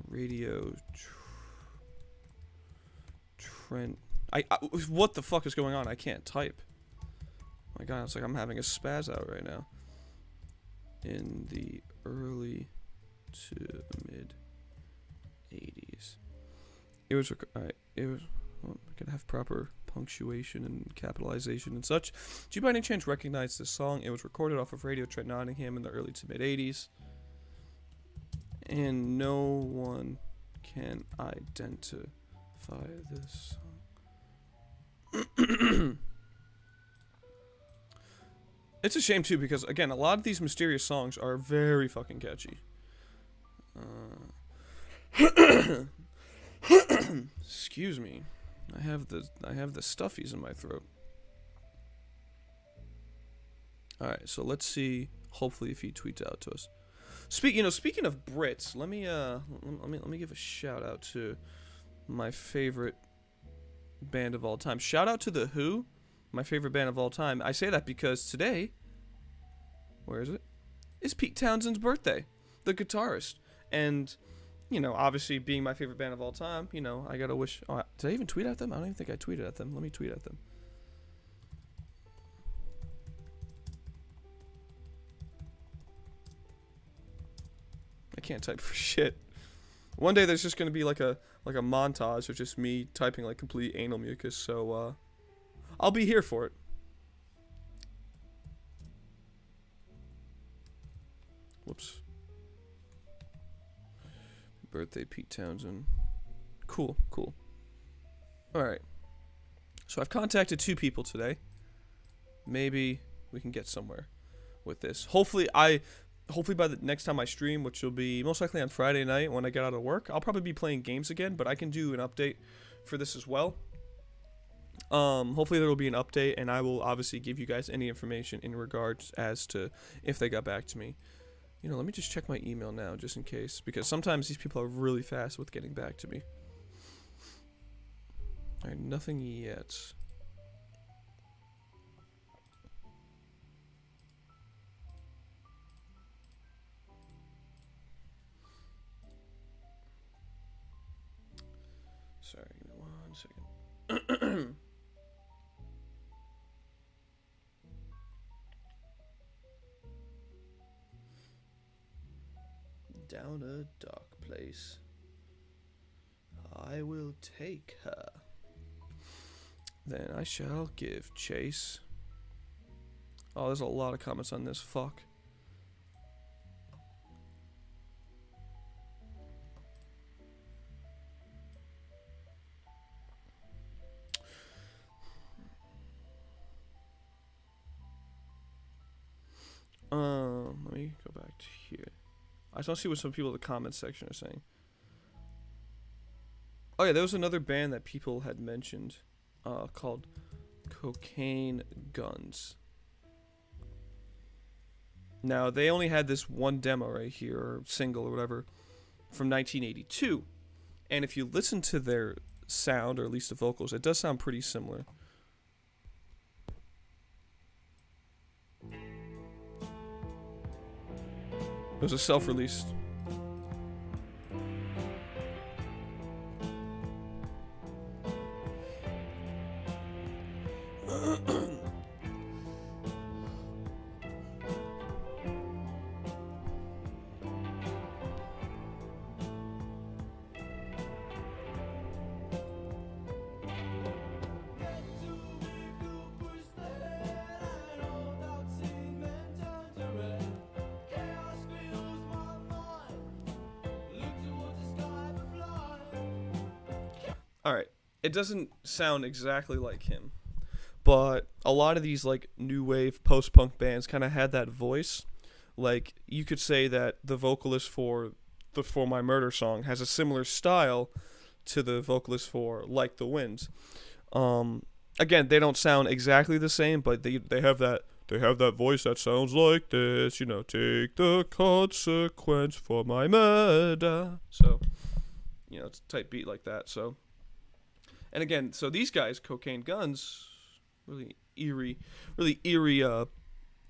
Speaker 2: Radio Trent. What the fuck is going on? I can't type. Oh my god, it's like I'm having a spaz out right now. In the early to mid 80s. It was alright. It was. Well, I can have proper punctuation and capitalization and such. Do you by any chance recognize this song? It was recorded off of Radio Trent Nottingham in the early to mid 80s. And no one can identify this song. It's a shame too, because again, a lot of these mysterious songs are very fucking catchy. Excuse me. I have the stuffies in my throat. Alright, so let's see, hopefully, if he tweets out to us. Speaking of Brits, let me give a shout out to my favorite band of all time. Shout out to The Who, my favorite band of all time. I say that because today, where is it? It's Pete Townshend's birthday, the guitarist. And, obviously being my favorite band of all time, I gotta wish... Oh, did I even tweet at them? I don't even think I tweeted at them. Let me tweet at them. I can't type for shit. One day there's just gonna be like a montage of just me typing like complete anal mucus, so I'll be here for it. Whoops. Birthday Pete Townsend. Cool. Alright. So I've contacted 2 people today. Maybe we can get somewhere with this. Hopefully by the next time I stream, which will be most likely on Friday night when I get out of work, I'll probably be playing games again, but I can do an update for this as well. Hopefully there will be an update, and I will obviously give you guys any information in regards as to if they got back to me. Let me just check my email now, just in case, because sometimes these people are really fast with getting back to me. Alright, nothing yet. Sorry, give me 1 second. Down a dark place, I will take her. Then I shall give chase. Oh, there's a lot of comments on this. Fuck. Let me go back to here. I just want to see what some people in the comments section are saying. Oh yeah, there was another band that people had mentioned, called Cocaine Guns. Now, they only had this one demo right here, or single or whatever, from 1982. And if you listen to their sound, or at least the vocals, it does sound pretty similar. It was a self-released. Alright, it doesn't sound exactly like him, but a lot of these like new wave post-punk bands kind of had that voice. Like, you could say that the vocalist for the For My Murder song has a similar style to the vocalist for Like the Wind. Again, they don't sound exactly the same, but they have that voice that sounds like this, take the consequence for my murder. So, it's a tight beat like that, so. And again, so these guys, Cocaine Guns, really eerie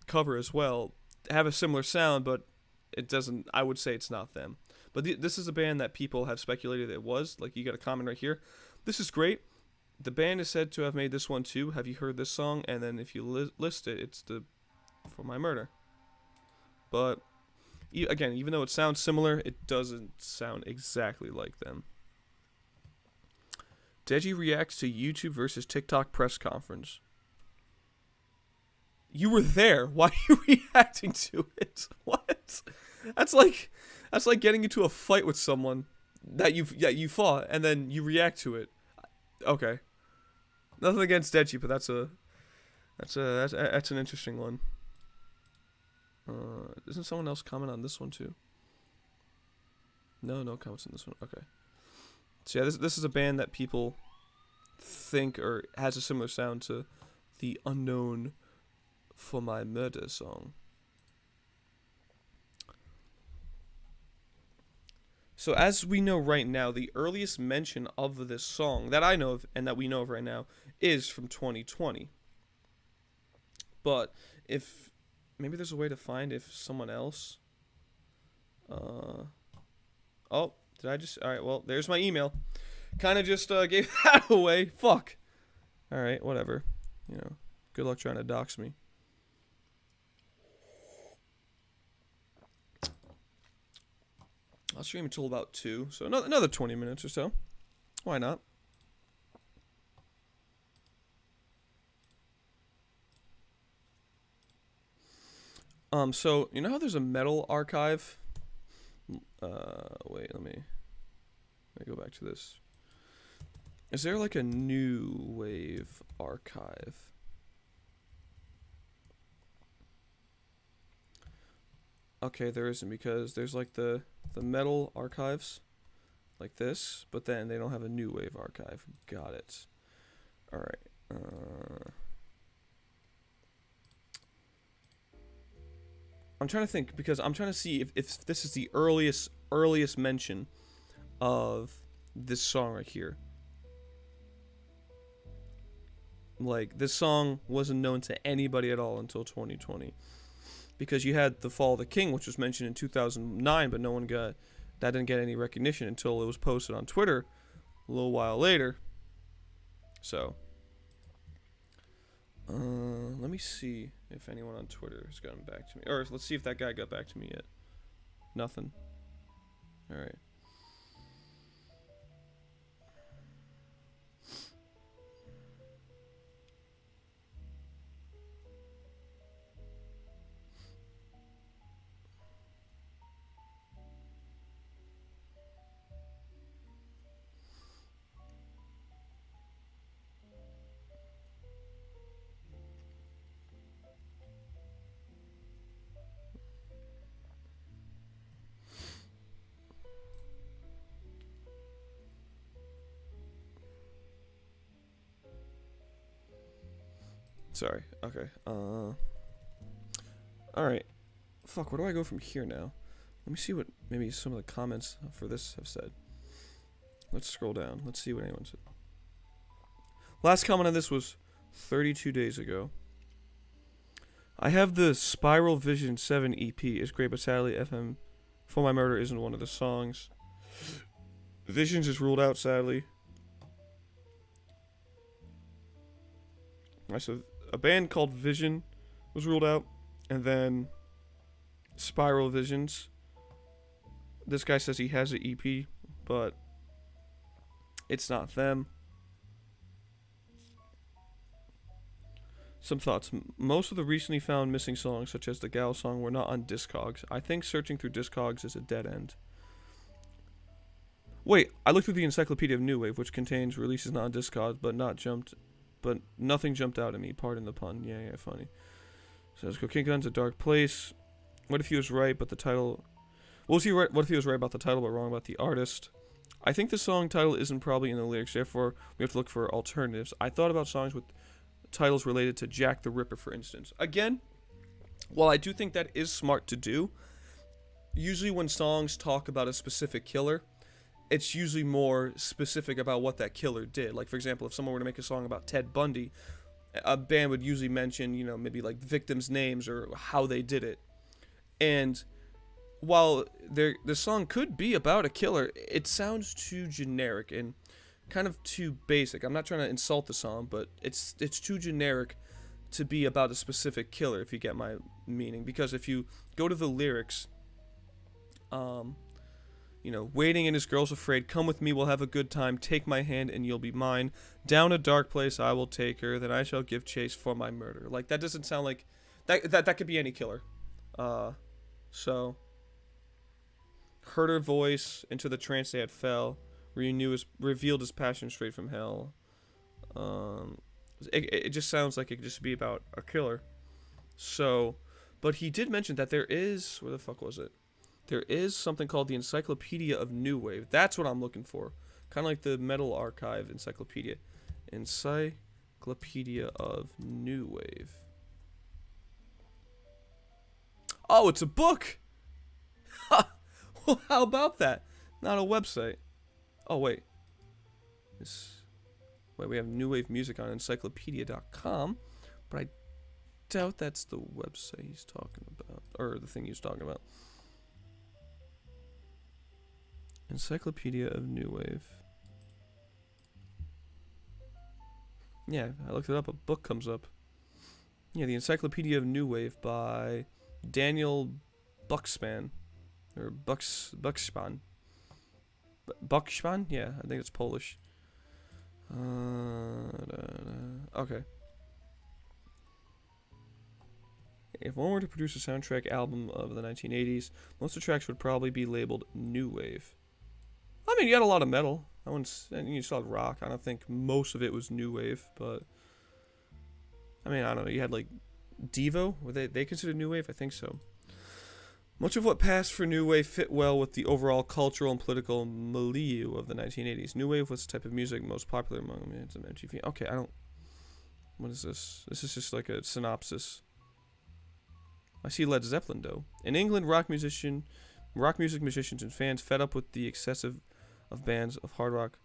Speaker 2: cover as well, have a similar sound, but it doesn't, I would say it's not them. But this is a band that people have speculated it was. Like, you got a comment right here. This is great. The band is said to have made this one too. Have you heard this song? And then if you list it, it's the For My Murder. But, again, even though it sounds similar, it doesn't sound exactly like them. Deji reacts to YouTube versus TikTok press conference. You were there. Why are you reacting to it? What? That's like getting into a fight with someone that you fought and then you react to it. Okay. Nothing against Deji, but that's an interesting one. Isn't someone else comment on this one too? No comments on this one. Okay. So yeah, this is a band that people think or has a similar sound to the unknown For My Murder song. So as we know right now, the earliest mention of this song that I know of and that we know of right now is from 2020. But if maybe there's a way to find if someone else. Oh, did I just? All right. Well, there's my email. Kind of just gave that away. Fuck. All right. Whatever. You know. Good luck trying to dox me. I'll stream until about 2, so another 20 minutes or so. Why not? So you know how there's a metal archive? Wait, let me go back to this. Is there like a new wave archive? Okay, there isn't, because there's like the metal archives like this, but then they don't have a new wave archive. Got it. All right. I'm trying to think, because I'm trying to see if this is the earliest mention of this song right here. Like, this song wasn't known to anybody at all until 2020. Because you had The Fall of the King, which was mentioned in 2009, but that didn't get any recognition until it was posted on Twitter a little while later. So, let me see if anyone on Twitter has gotten back to me. Or let's see if that guy got back to me yet. Nothing. Alright. Sorry. Okay. Alright. Fuck, where do I go from here now? Let me see what maybe some of the comments for this have said. Let's scroll down. Let's see what anyone said. Last comment on this was 32 days ago. I have the Spiral Vision 7 EP. It's great, but sadly FM For My Murder isn't one of the songs. Visions is ruled out, sadly. Alright, so a band called Vision was ruled out, and then Spiral Visions. This guy says he has an EP, but it's not them. Some thoughts. Most of the recently found missing songs, such as the Gal song, were not on Discogs. I think searching through Discogs is a dead end. Wait, I looked through the Encyclopedia of New Wave, which contains releases not on Discogs, but nothing jumped out at me. Pardon the pun. Yeah, funny. Says Cocaine Gun's a dark place. What if he was right, but the title... What if he was right about the title, but wrong about the artist? I think the song title isn't probably in the lyrics, therefore we have to look for alternatives. I thought about songs with titles related to Jack the Ripper, for instance. Again, while I do think that is smart to do, usually when songs talk about a specific killer, it's usually more specific about what that killer did. Like, for example, if someone were to make a song about Ted Bundy, a band would usually mention, you know, maybe like victims' names or how they did it. And while the song could be about a killer, it sounds too generic and kind of too basic. I'm not trying to insult the song, but it's too generic to be about a specific killer, if you get my meaning. Because if you go to the lyrics, you know, waiting and his girl's afraid, come with me, we'll have a good time, take my hand and you'll be mine, down a dark place I will take her, then I shall give chase for my murder. Like, that doesn't sound like that could be any killer. So heard her voice, into the trance they had fell, revealed his passion straight from hell. It just sounds like it could just be about a killer. So, but he did mention that there is, where the fuck was it? There is something called the Encyclopedia of New Wave. That's what I'm looking for. Kind of like the Metal Archive Encyclopedia. Encyclopedia of New Wave. Oh, it's a book! Well, how about that? Not a website. Oh, wait. Wait, we have new wave music on encyclopedia.com, but I doubt that's the website he's talking about, or the thing he's talking about. Encyclopedia of New Wave. Yeah, I looked it up, a book comes up. Yeah, the Encyclopedia of New Wave by Daniel Buxspan. Or Buxspan. Buxspan? Yeah, I think it's Polish. Okay. If one were to produce a soundtrack album of the 1980s, most of the tracks would probably be labeled New Wave. I mean, you had a lot of metal. And you still had rock. I don't think most of it was New Wave, but... I mean, I don't know. You had, like, Devo? Were they considered New Wave? I think so. Much of what passed for New Wave fit well with the overall cultural and political milieu of the 1980s. New Wave was the type of music most popular among bands of MTV. Okay, I don't... What is this? This is just like a synopsis. I see Led Zeppelin, though. In England, rock music musicians and fans fed up with the excessive of bands of hard rock,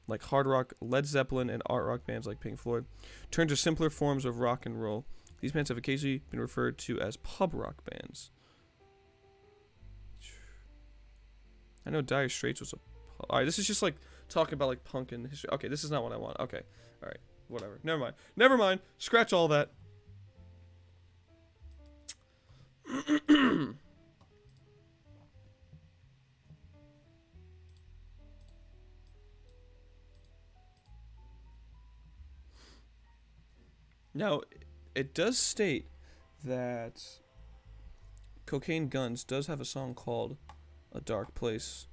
Speaker 2: like hard rock, Led Zeppelin, and art rock bands like Pink Floyd, turned to simpler forms of rock and roll. These bands have occasionally been referred to as pub rock bands. I know Dire Straits was a... Alright, this is just like talking about like punk and history. Okay, this is not what I want. Okay, alright, whatever. Never mind. Never mind. Scratch all that. Now, it does state that Cocaine Guns does have a song called A Dark Place.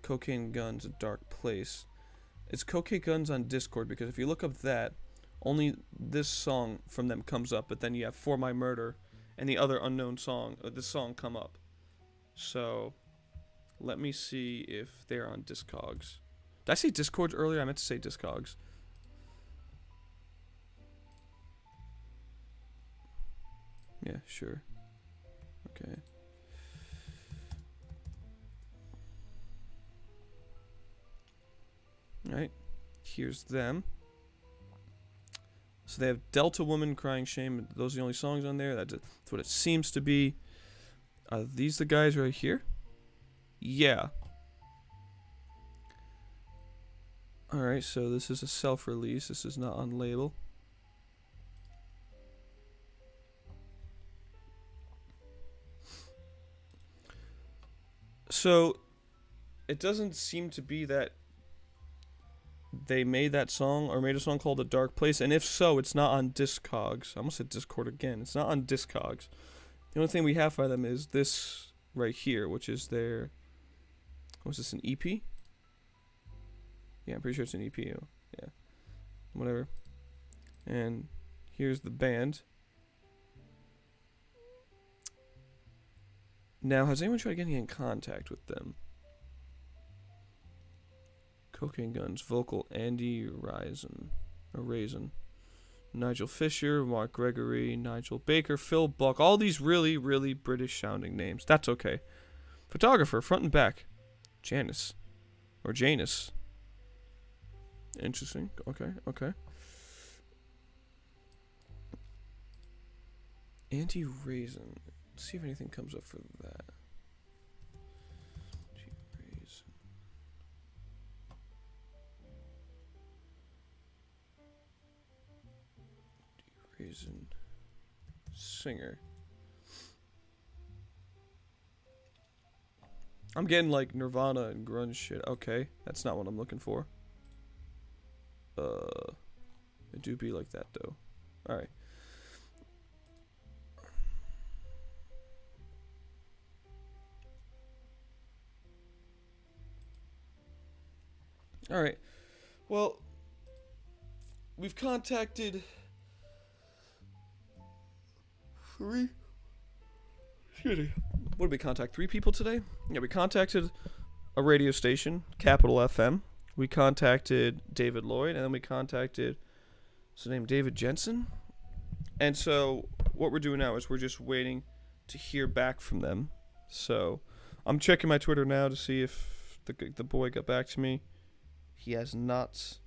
Speaker 2: Cocaine Guns, A Dark Place. It's Cocaine Guns on Discord, because if you look up that, only this song from them comes up, but then you have For My Murder and the other unknown song, this song come up. So, let me see if they're on Discogs. Did I say Discord earlier? I meant to say Discogs. Yeah, sure. Okay. Alright. Here's them. So they have Delta Woman, Crying Shame. Those are the only songs on there. That's what it seems to be. Are these the guys right here? Yeah. Alright, so this is a self-release. This is not on label. So, it doesn't seem to be that they made that song or made a song called A Dark Place, and if so, it's not on Discogs. I almost said Discord again. It's not on Discogs. The only thing we have by them is this right here, which is their... Was this an EP? Yeah, I'm pretty sure it's an EP. Yeah. Whatever. And here's the band. Now, has anyone tried getting in contact with them? Cocaine Guns, vocal Andy Raisin. Nigel Fisher, Mark Gregory, Nigel Baker, Phil Buck. All these really, really British sounding names. That's okay. Photographer, front and back. Janus. Interesting. Okay. Andy Raisin. Let's see if anything comes up for that. Raisin. Singer. I'm getting like Nirvana and grunge shit. Okay, that's not what I'm looking for. It do be like that though. Alright. Alright. Well, we've contacted what did we contact? 3 people today? Yeah, we contacted a radio station, Capital FM. We contacted David Lloyd, and then we contacted, what's his name, David Jensen? And so, what we're doing now is we're just waiting to hear back from them. So, I'm checking my Twitter now to see if the boy got back to me. He has not.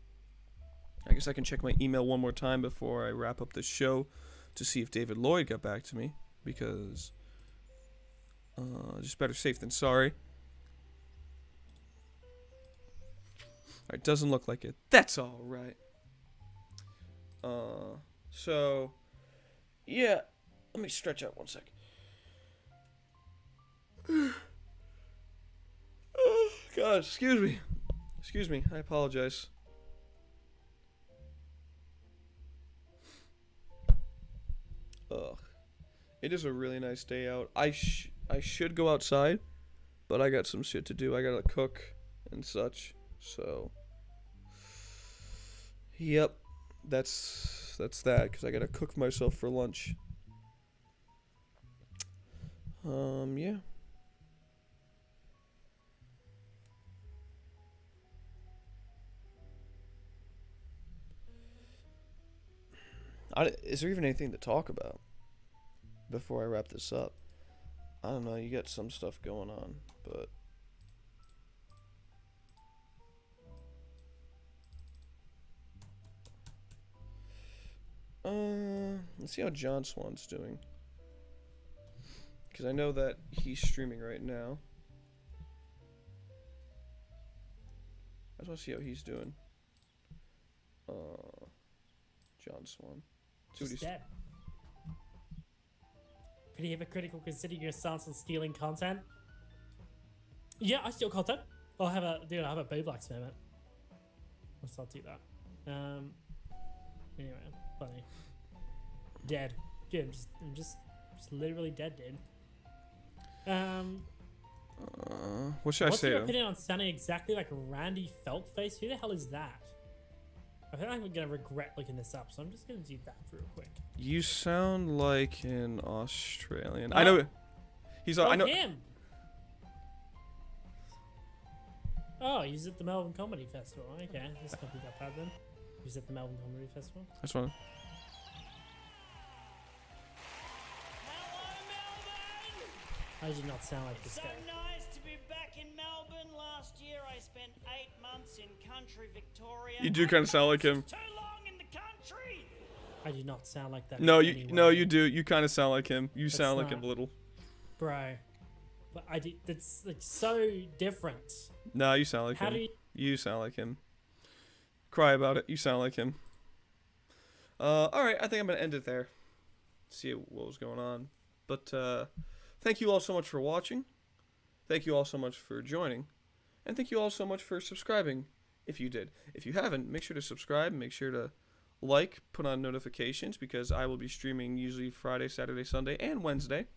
Speaker 2: I guess I can check my email one more time before I wrap up the show to see if David Lloyd got back to me, because just better safe than sorry. Alright, doesn't look like it. That's alright. So, yeah. Let me stretch out one sec. Oh, God, excuse me. Excuse me, I apologize. Ugh. It is a really nice day out. I should go outside, but I got some shit to do. I gotta cook and such. So, yep, that's that, because I gotta cook myself for lunch. Yeah. Is there even anything to talk about before I wrap this up? I don't know, you got some stuff going on, but let's see how John Swan's doing, because I know that he's streaming right now. I just want to see how he's doing. John Swan.
Speaker 3: Just dead. Pretty hypocritical considering your stance on stealing content. Yeah, I steal content. I'll have a Boblax moment. Let's not do that. Anyway, funny. Dead. Dude, I'm just literally dead, dude.
Speaker 2: What should I say?
Speaker 3: What's your opinion on sounding exactly like Randy Feltface? Who the hell is that? I feel like I'm gonna regret looking this up, so I'm just gonna do that real quick.
Speaker 2: You sound like an Australian. I know. I know
Speaker 3: him. Oh, he's at the Melbourne Comedy Festival. Okay, this can't be that bad then. He's at the Melbourne Comedy Festival.
Speaker 2: That's fine.
Speaker 3: I do not sound like this guy.
Speaker 14: Nice to be back in Melbourne. Last year I spent 8 months in country Victoria.
Speaker 2: You do kind of sound like him.
Speaker 14: Too long in the country.
Speaker 3: I do not sound like that.
Speaker 2: No, you do. You kind of sound like him. You sound like him a little.
Speaker 3: Bro. But that's like so different.
Speaker 2: No, you sound like him. You sound like him. Cry about it. You sound like him. Alright, I think I'm going to end it there. See what was going on. But, thank you all so much for watching. Thank you all so much for joining. And thank you all so much for subscribing, if you did. If you haven't, make sure to subscribe. Make sure to like, put on notifications, because I will be streaming usually Friday, Saturday, Sunday, and Wednesday.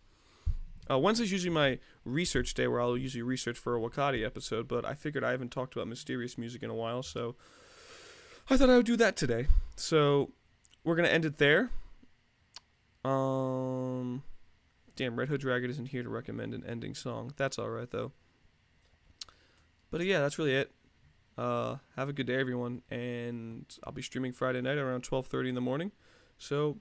Speaker 2: Wednesday's usually my research day, where I'll usually research for a Wakati episode, but I figured I haven't talked about mysterious music in a while, so I thought I would do that today. So, we're going to end it there. Damn, Red Hood Dragon isn't here to recommend an ending song. That's alright, though. But yeah, that's really it. Have a good day, everyone, and I'll be streaming Friday night around 12:30 in the morning. So,